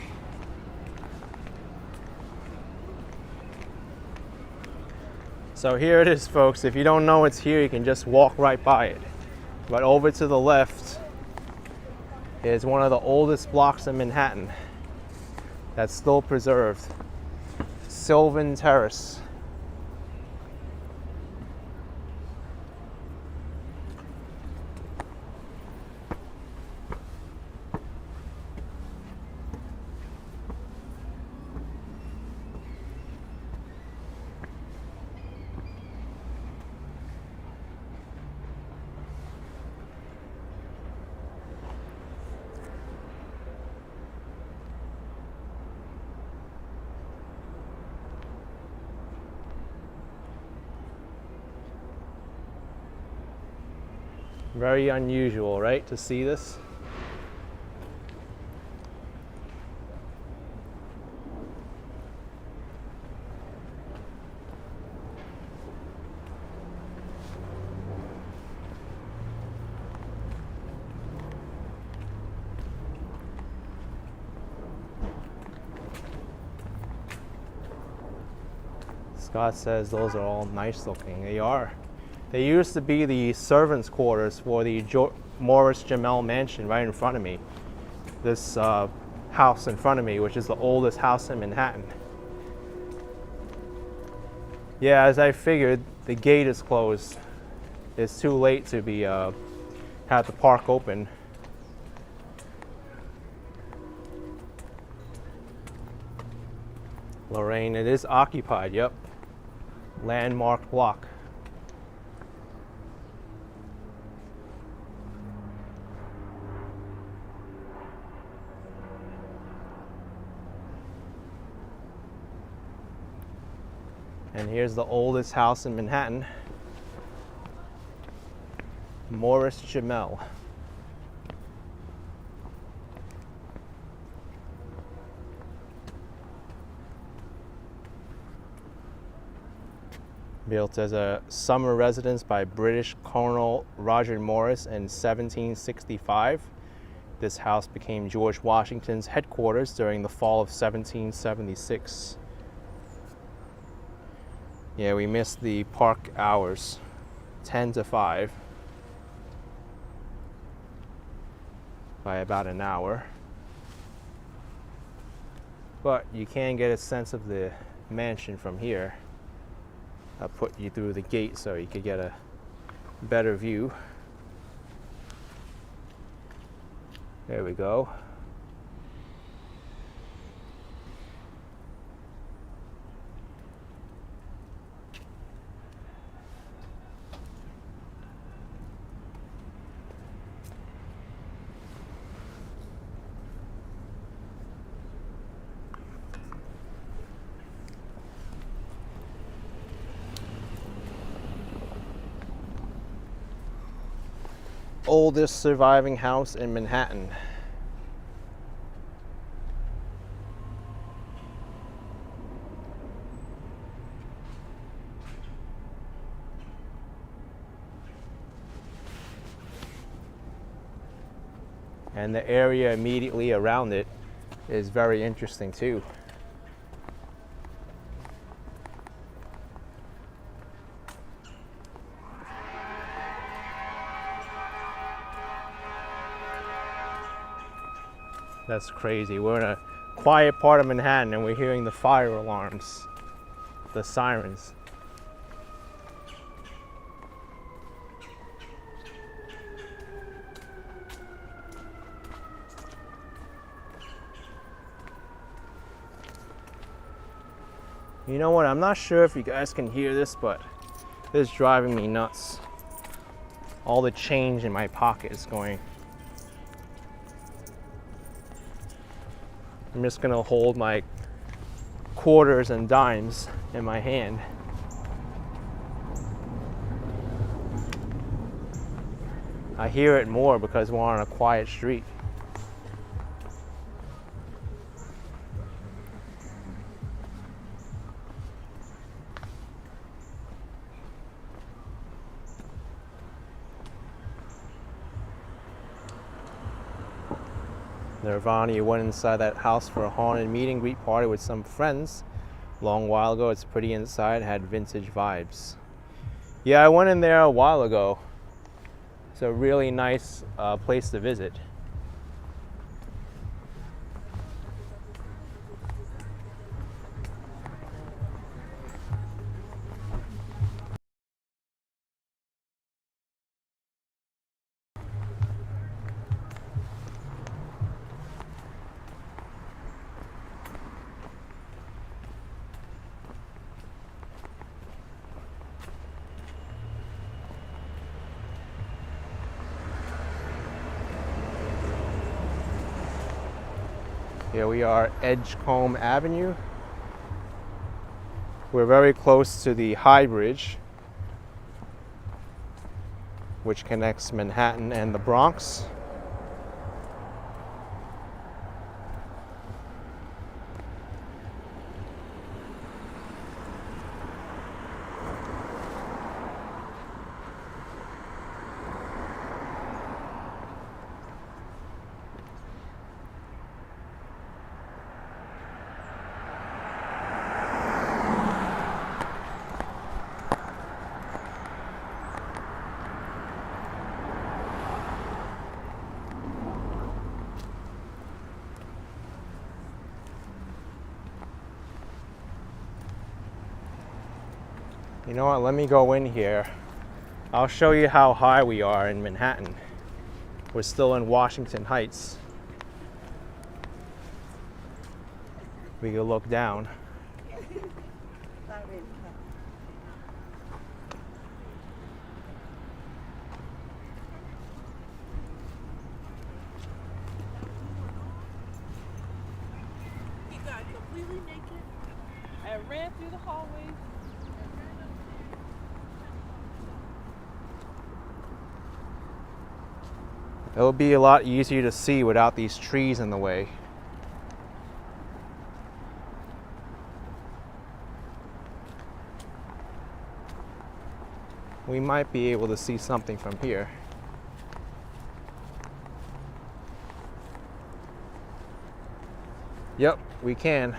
So here it is, folks. If you don't know it's here, you can just walk right by it. But over to the left is one of the oldest blocks in Manhattan that's still preserved. Sylvan Terrace. Very unusual, right, to see this? Scott says those are all nice looking. They are. They used to be the servants' quarters for the Morris Jamel mansion right in front of me. This house in front of me, which is the oldest house in Manhattan. Yeah, as I figured, the gate is closed. It's too late to be have the park open. Lorraine, it is occupied, yep. Landmark block. And here's the oldest house in Manhattan, Morris Jamel. Built as a summer residence by British Colonel Roger Morris in 1765. This house became George Washington's headquarters during the fall of 1776. Yeah, we missed the park hours, 10 to 5, by about an hour. But you can get a sense of the mansion from here. I'll put you through the gate so you could get a better view. There we go. oldest surviving house in Manhattan. And the area immediately around it is very interesting too. That's crazy. We're in a quiet part of Manhattan and we're hearing the fire alarms, the sirens. You know what? I'm not sure if you guys can hear this, but this is driving me nuts. All the change in my pocket is going. I'm just gonna hold my quarters and dimes in my hand. I hear it more because we're on a quiet street. Nirvana, you went inside that house for a haunted meet and greet party with some friends a long while ago. It's pretty inside, had vintage vibes. Yeah, I went in there a while ago. It's a really nice place to visit. Here we are, Edgecomb Avenue. We're very close to the High Bridge, which connects Manhattan and the Bronx. You know what, let me go in here. I'll show you how high we are in Manhattan. We're still in Washington Heights. We can look down. He got completely naked and ran through the hallways. It'll be a lot easier to see without these trees in the way. We might be able to see something from here. Yep, we can.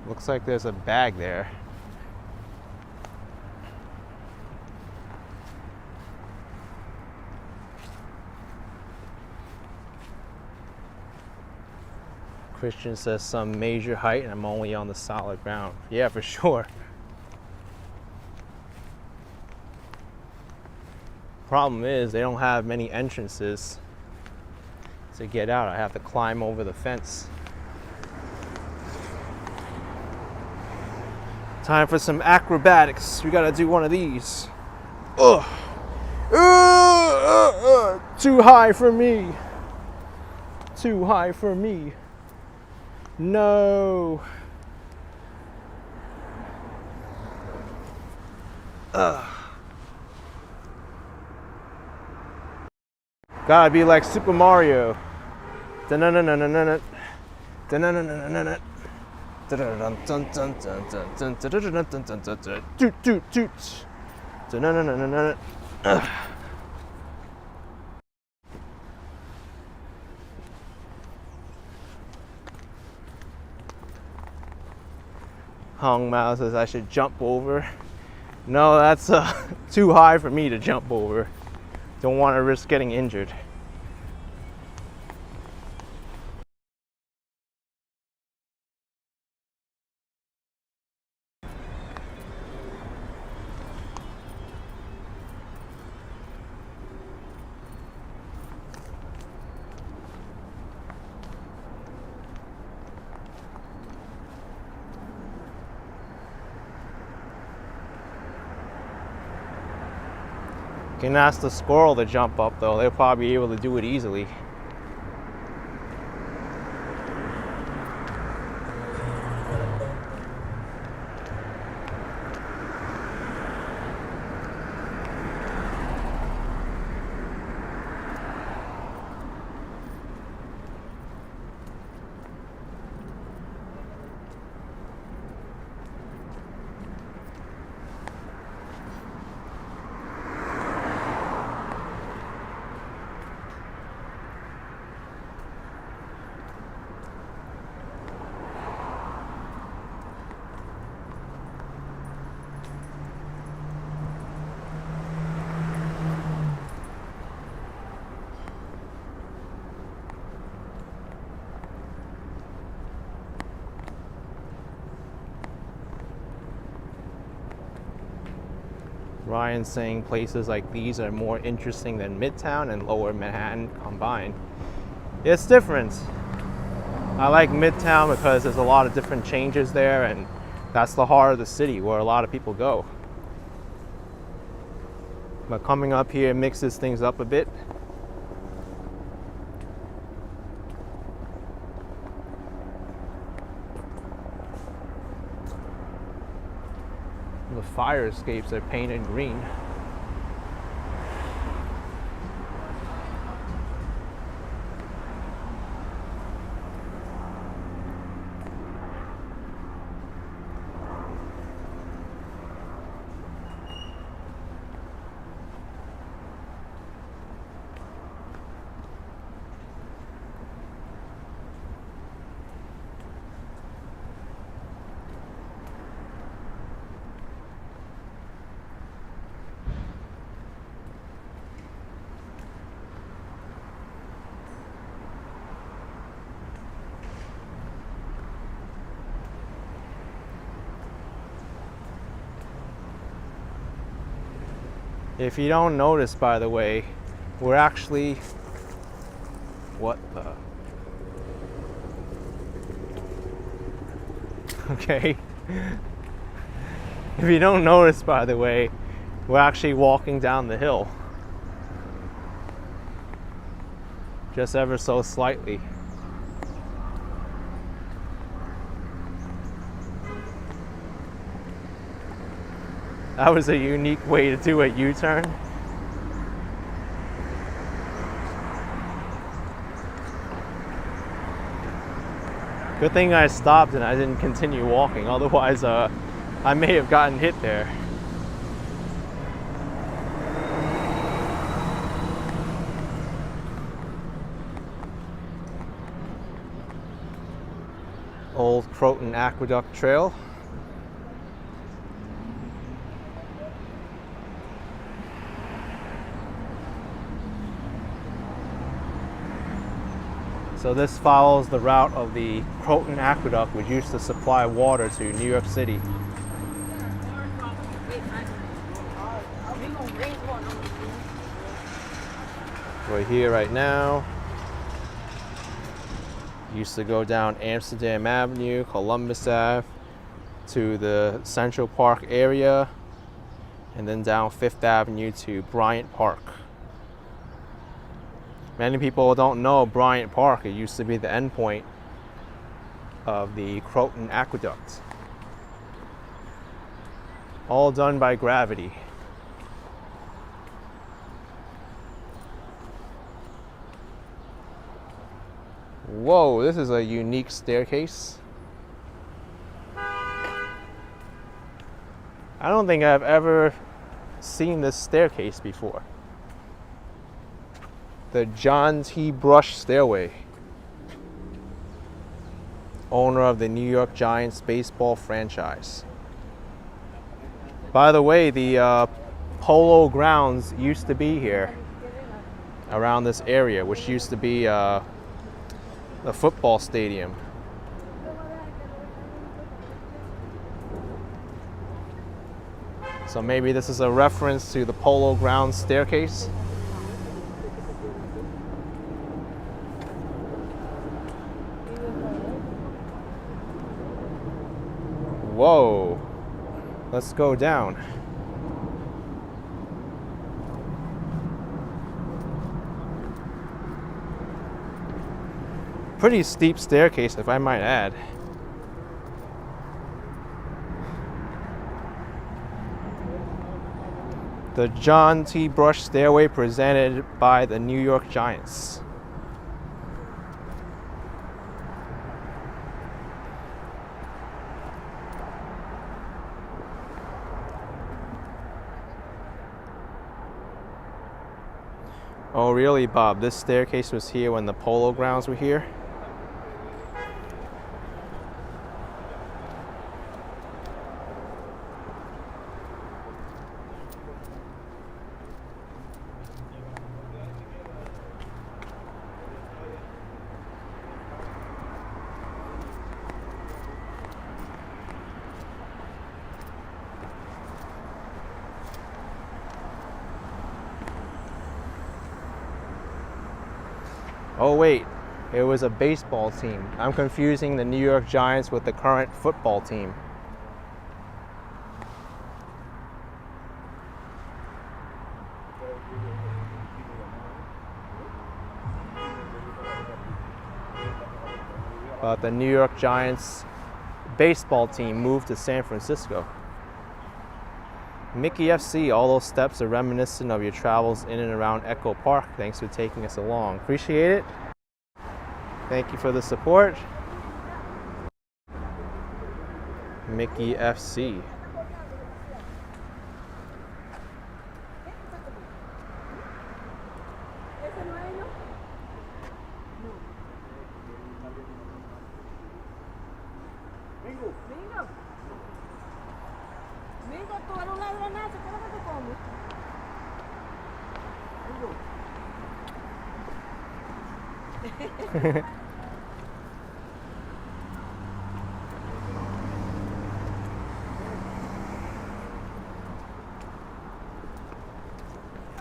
Looks like there's a bag there. Christian says some major height and I'm only on the solid ground. Yeah, for sure. Problem is they don't have many entrances to get out. I have to climb over the fence. Time for some acrobatics. We gotta do one of these. Ugh. Too high for me. Too high for me. No. Gotta be like Super Mario. Da-na-na-na-na-na. Da-na-na-na-na-na. Da-da-dun-dun-dun-dun-dun-dun-dun-dun-dun-dun-dun. Toot toot toot. Da-na-na-na-na-na. Hong Mao says I should jump over. No, that's too high for me to jump over. Don't want to risk getting injured. Can ask the squirrel to jump up though. They'll probably be able to do it easily. Ryan's saying places like these are more interesting than Midtown and Lower Manhattan combined. It's different. I like Midtown because there's a lot of different changes there, and that's the heart of the city where a lot of people go. But coming up here mixes things up a bit. The fire escapes are painted green. If you don't notice, by the way, we're actually, what the? Okay. If you don't notice, by the way, we're actually walking down the hill. Just ever so slightly. That was a unique way to do a U-turn. Good thing I stopped and I didn't continue walking, otherwise I may have gotten hit there. Old Croton Aqueduct Trail. So this follows the route of the Croton Aqueduct, which used to supply water to New York City. We're here right now. Used to go down Amsterdam Avenue, Columbus Ave, to the Central Park area, and then down Fifth Avenue to Bryant Park. Many people don't know Bryant Park. It used to be the endpoint of the Croton Aqueduct. All done by gravity. Whoa, this is a unique staircase. I don't think I've ever seen this staircase before. The John T. Brush Stairway. Owner of the New York Giants baseball franchise. By the way, the Polo Grounds used to be here around this area, which used to be a football stadium. So maybe this is a reference to the Polo Grounds staircase. Whoa, let's go down. Pretty steep staircase, if I might add. The John T. Brush Stairway presented by the New York Giants. Oh really, Bob? This staircase was here when the Polo Grounds were here? Oh wait, it was a baseball team. I'm confusing the New York Giants with the current football team. But the New York Giants baseball team moved to San Francisco. Mickey FC, all those steps are reminiscent of your travels in and around Echo Park. Thanks for taking us along. Appreciate it. Thank you for the support. Mickey FC.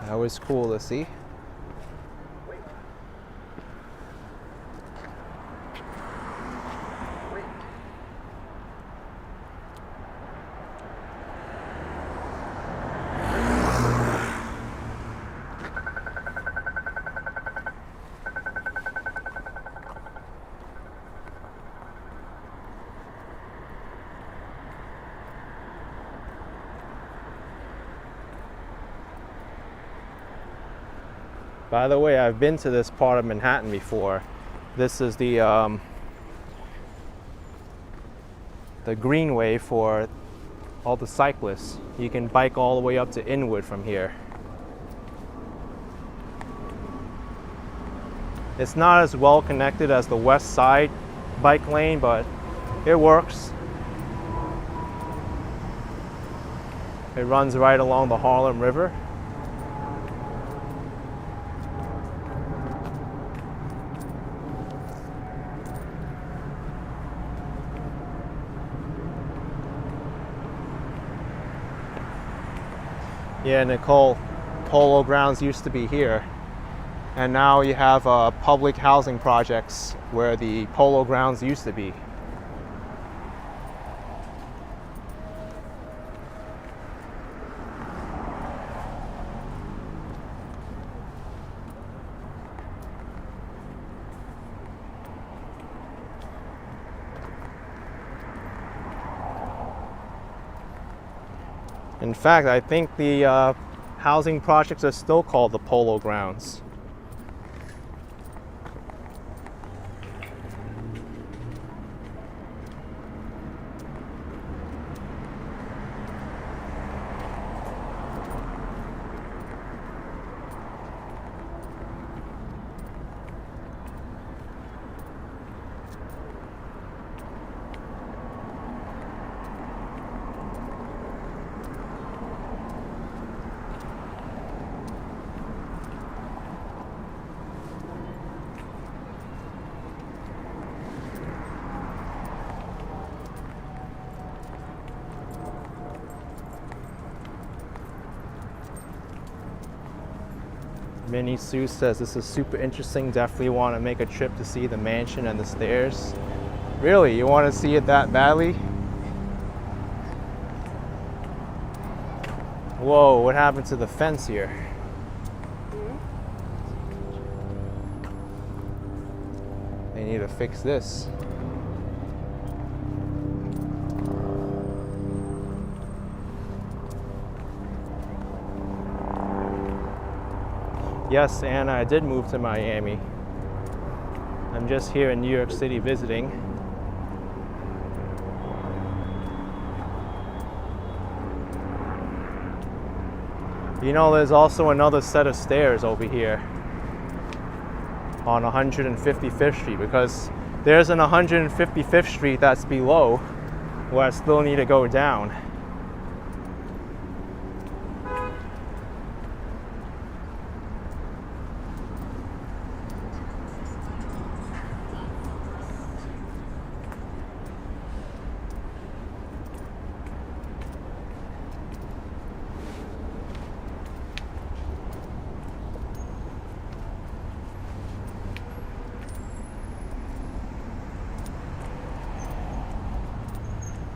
That was cool to see. By the way, I've been to this part of Manhattan before. This is the greenway for all the cyclists. You can bike all the way up to Inwood from here. It's not as well connected as the West Side bike lane, but it works. It runs right along the Harlem River. Yeah, Nicole, Polo Grounds used to be here. And now you have public housing projects where the Polo Grounds used to be. In fact, I think the housing projects are still called the Polo Grounds. Minnie Sue says this is super interesting. Definitely want to make a trip to see the mansion and the stairs. Really? You want to see it that badly? Whoa, what happened to the fence here? They need to fix this. Yes, Anna, I did move to Miami. I'm just here in New York City visiting. You know, there's also another set of stairs over here on 155th Street, because there's an 155th Street that's below where I still need to go down.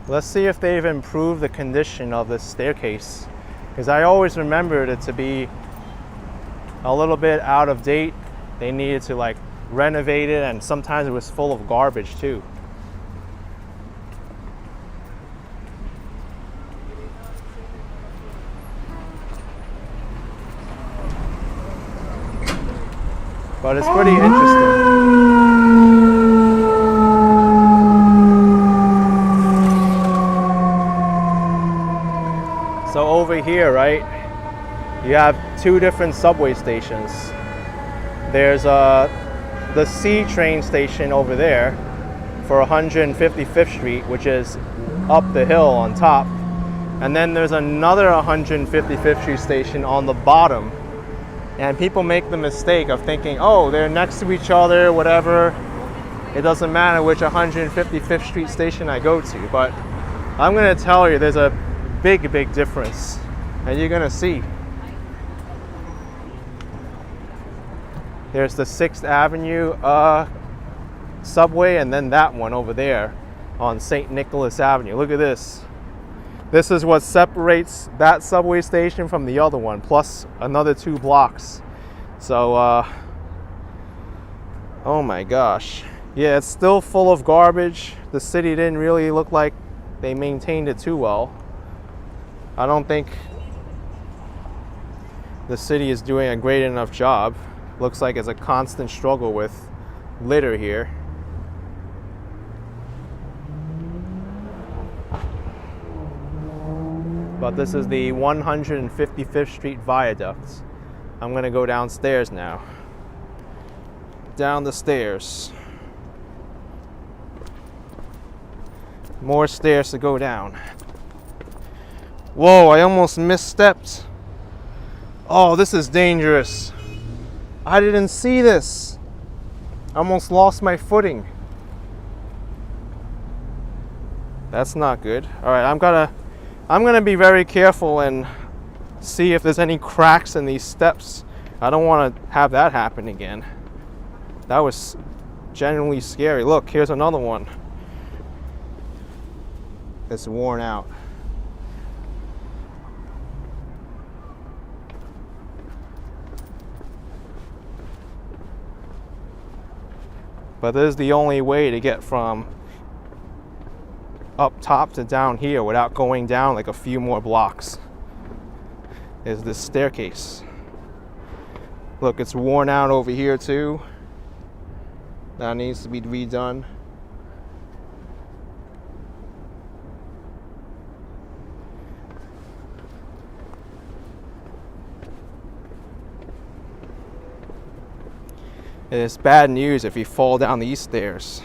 Let's see if they've improved the condition of this staircase, because I always remembered it to be a little bit out of date. They needed to like renovate it, and sometimes it was full of garbage too. But it's pretty interesting. So over here, right, you have two different subway stations. There's the C train station over there for 155th Street, which is up the hill on top. And then there's another 155th Street station on the bottom. And people make the mistake of thinking, oh, they're next to each other, whatever. It doesn't matter which 155th Street station I go to. But I'm gonna tell you, there's a big difference, and you're gonna see. There's the 6th Avenue subway, and then that one over there on St. Nicholas Avenue. Look at this. This is what separates that subway station from the other one, plus another 2 blocks. So, oh my gosh. Yeah, it's still full of garbage. The city didn't really look like they maintained it too well. I don't think the city is doing a great enough job. Looks like it's a constant struggle with litter here. But this is the 155th Street Viaduct. I'm gonna go downstairs now. Down the stairs. More stairs to go down. Whoa, I almost misstepped. Oh, this is dangerous. I didn't see this. I almost lost my footing. That's not good. All right, I'm gonna be very careful and see if there's any cracks in these steps. I don't want to have that happen again. That was genuinely scary. Look, here's another one. It's worn out. But this is the only way to get from up top to down here without going down like a few more blocks. Is this staircase. Look, it's worn out over here too. That needs to be redone. It's bad news if you fall down these stairs.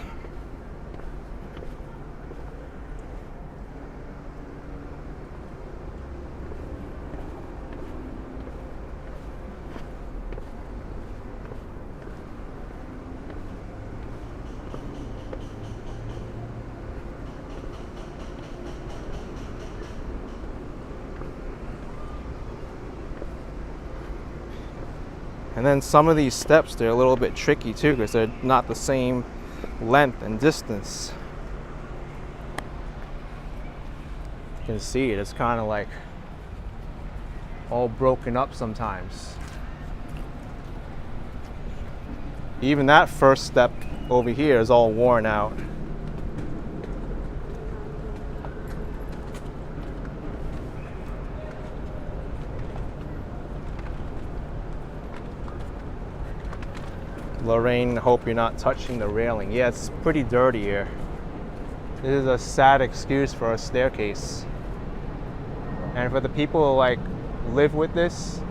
And then some of these steps, they're a little bit tricky too because they're not the same length and distance. You can see it, it's kind of like all broken up sometimes. Even that first step over here is all worn out. Lorraine, hope you're not touching the railing. Yeah, it's pretty dirty here. This is a sad excuse for a staircase. And for the people who like live with this,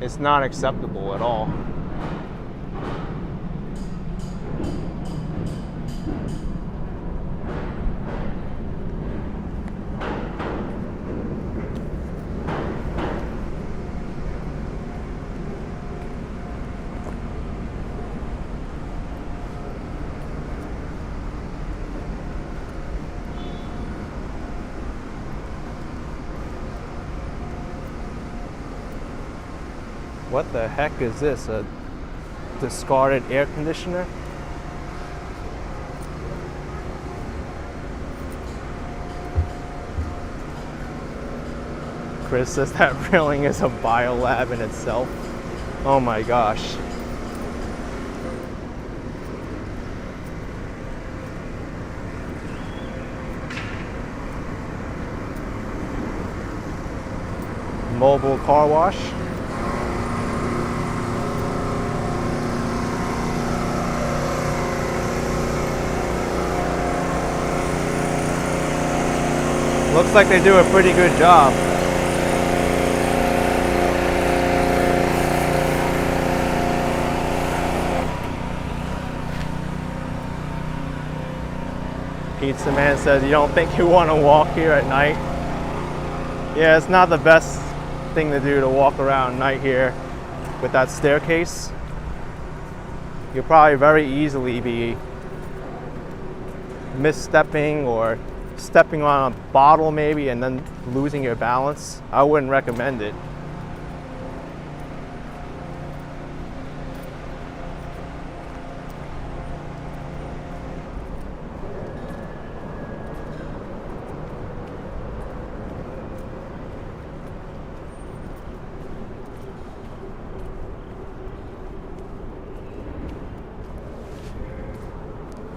it's not acceptable at all. What the heck is this? A discarded air conditioner? Chris says that railing is a biolab in itself. Oh my gosh. Mobile car wash. Looks like they do a pretty good job. Pizza Man says, you don't think you want to walk here at night? Yeah, it's not the best thing to do to walk around night here with that staircase. You'll probably very easily be misstepping or stepping on a bottle maybe and then losing your balance. I wouldn't recommend it.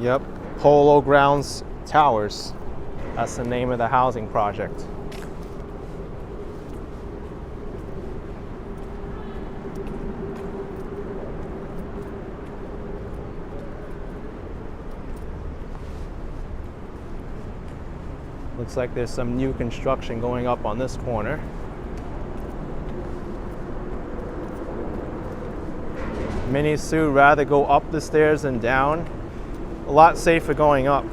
Yep, Polo Grounds Towers. That's the name of the housing project. Looks like there's some new construction going up on this corner. Minnie Sue rather go up the stairs than down. A lot safer going up.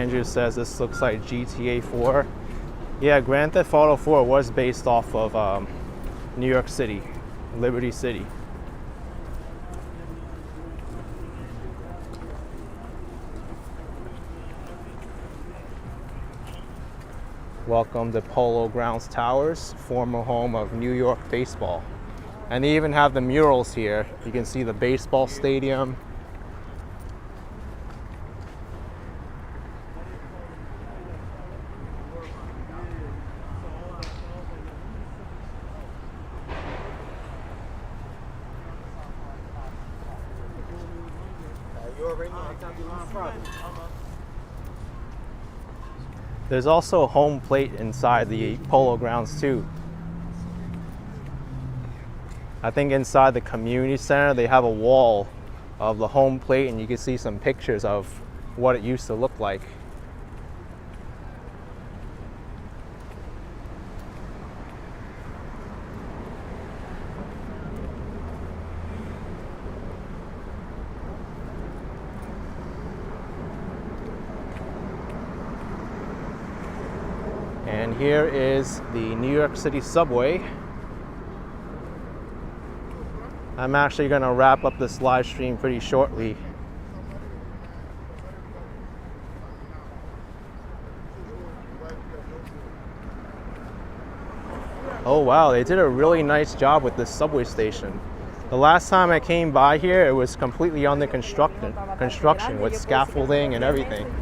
Andrew says this looks like GTA 4. Yeah, Grand Theft Auto 4 was based off of New York City, Liberty City. Welcome to Polo Grounds Towers, former home of New York baseball. And they even have the murals here. You can see the baseball stadium. There's also a home plate inside the Polo Grounds too. I think inside the community center they have a wall of the home plate, and you can see some pictures of what it used to look like. And here is the New York City subway. I'm actually going to wrap up this live stream pretty shortly. Oh wow, they did a really nice job with this subway station. The last time I came by here, it was completely under construction with scaffolding and everything.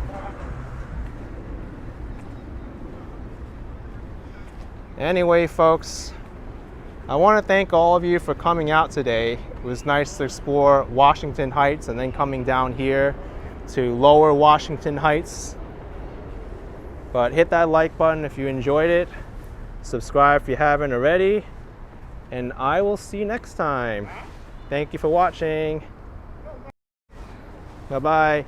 Anyway, folks, I want to thank all of you for coming out today. It was nice to explore Washington Heights and then coming down here to Lower Washington Heights. But hit that like button if you enjoyed it. Subscribe if you haven't already. And I will see you next time. Thank you for watching. Bye-bye.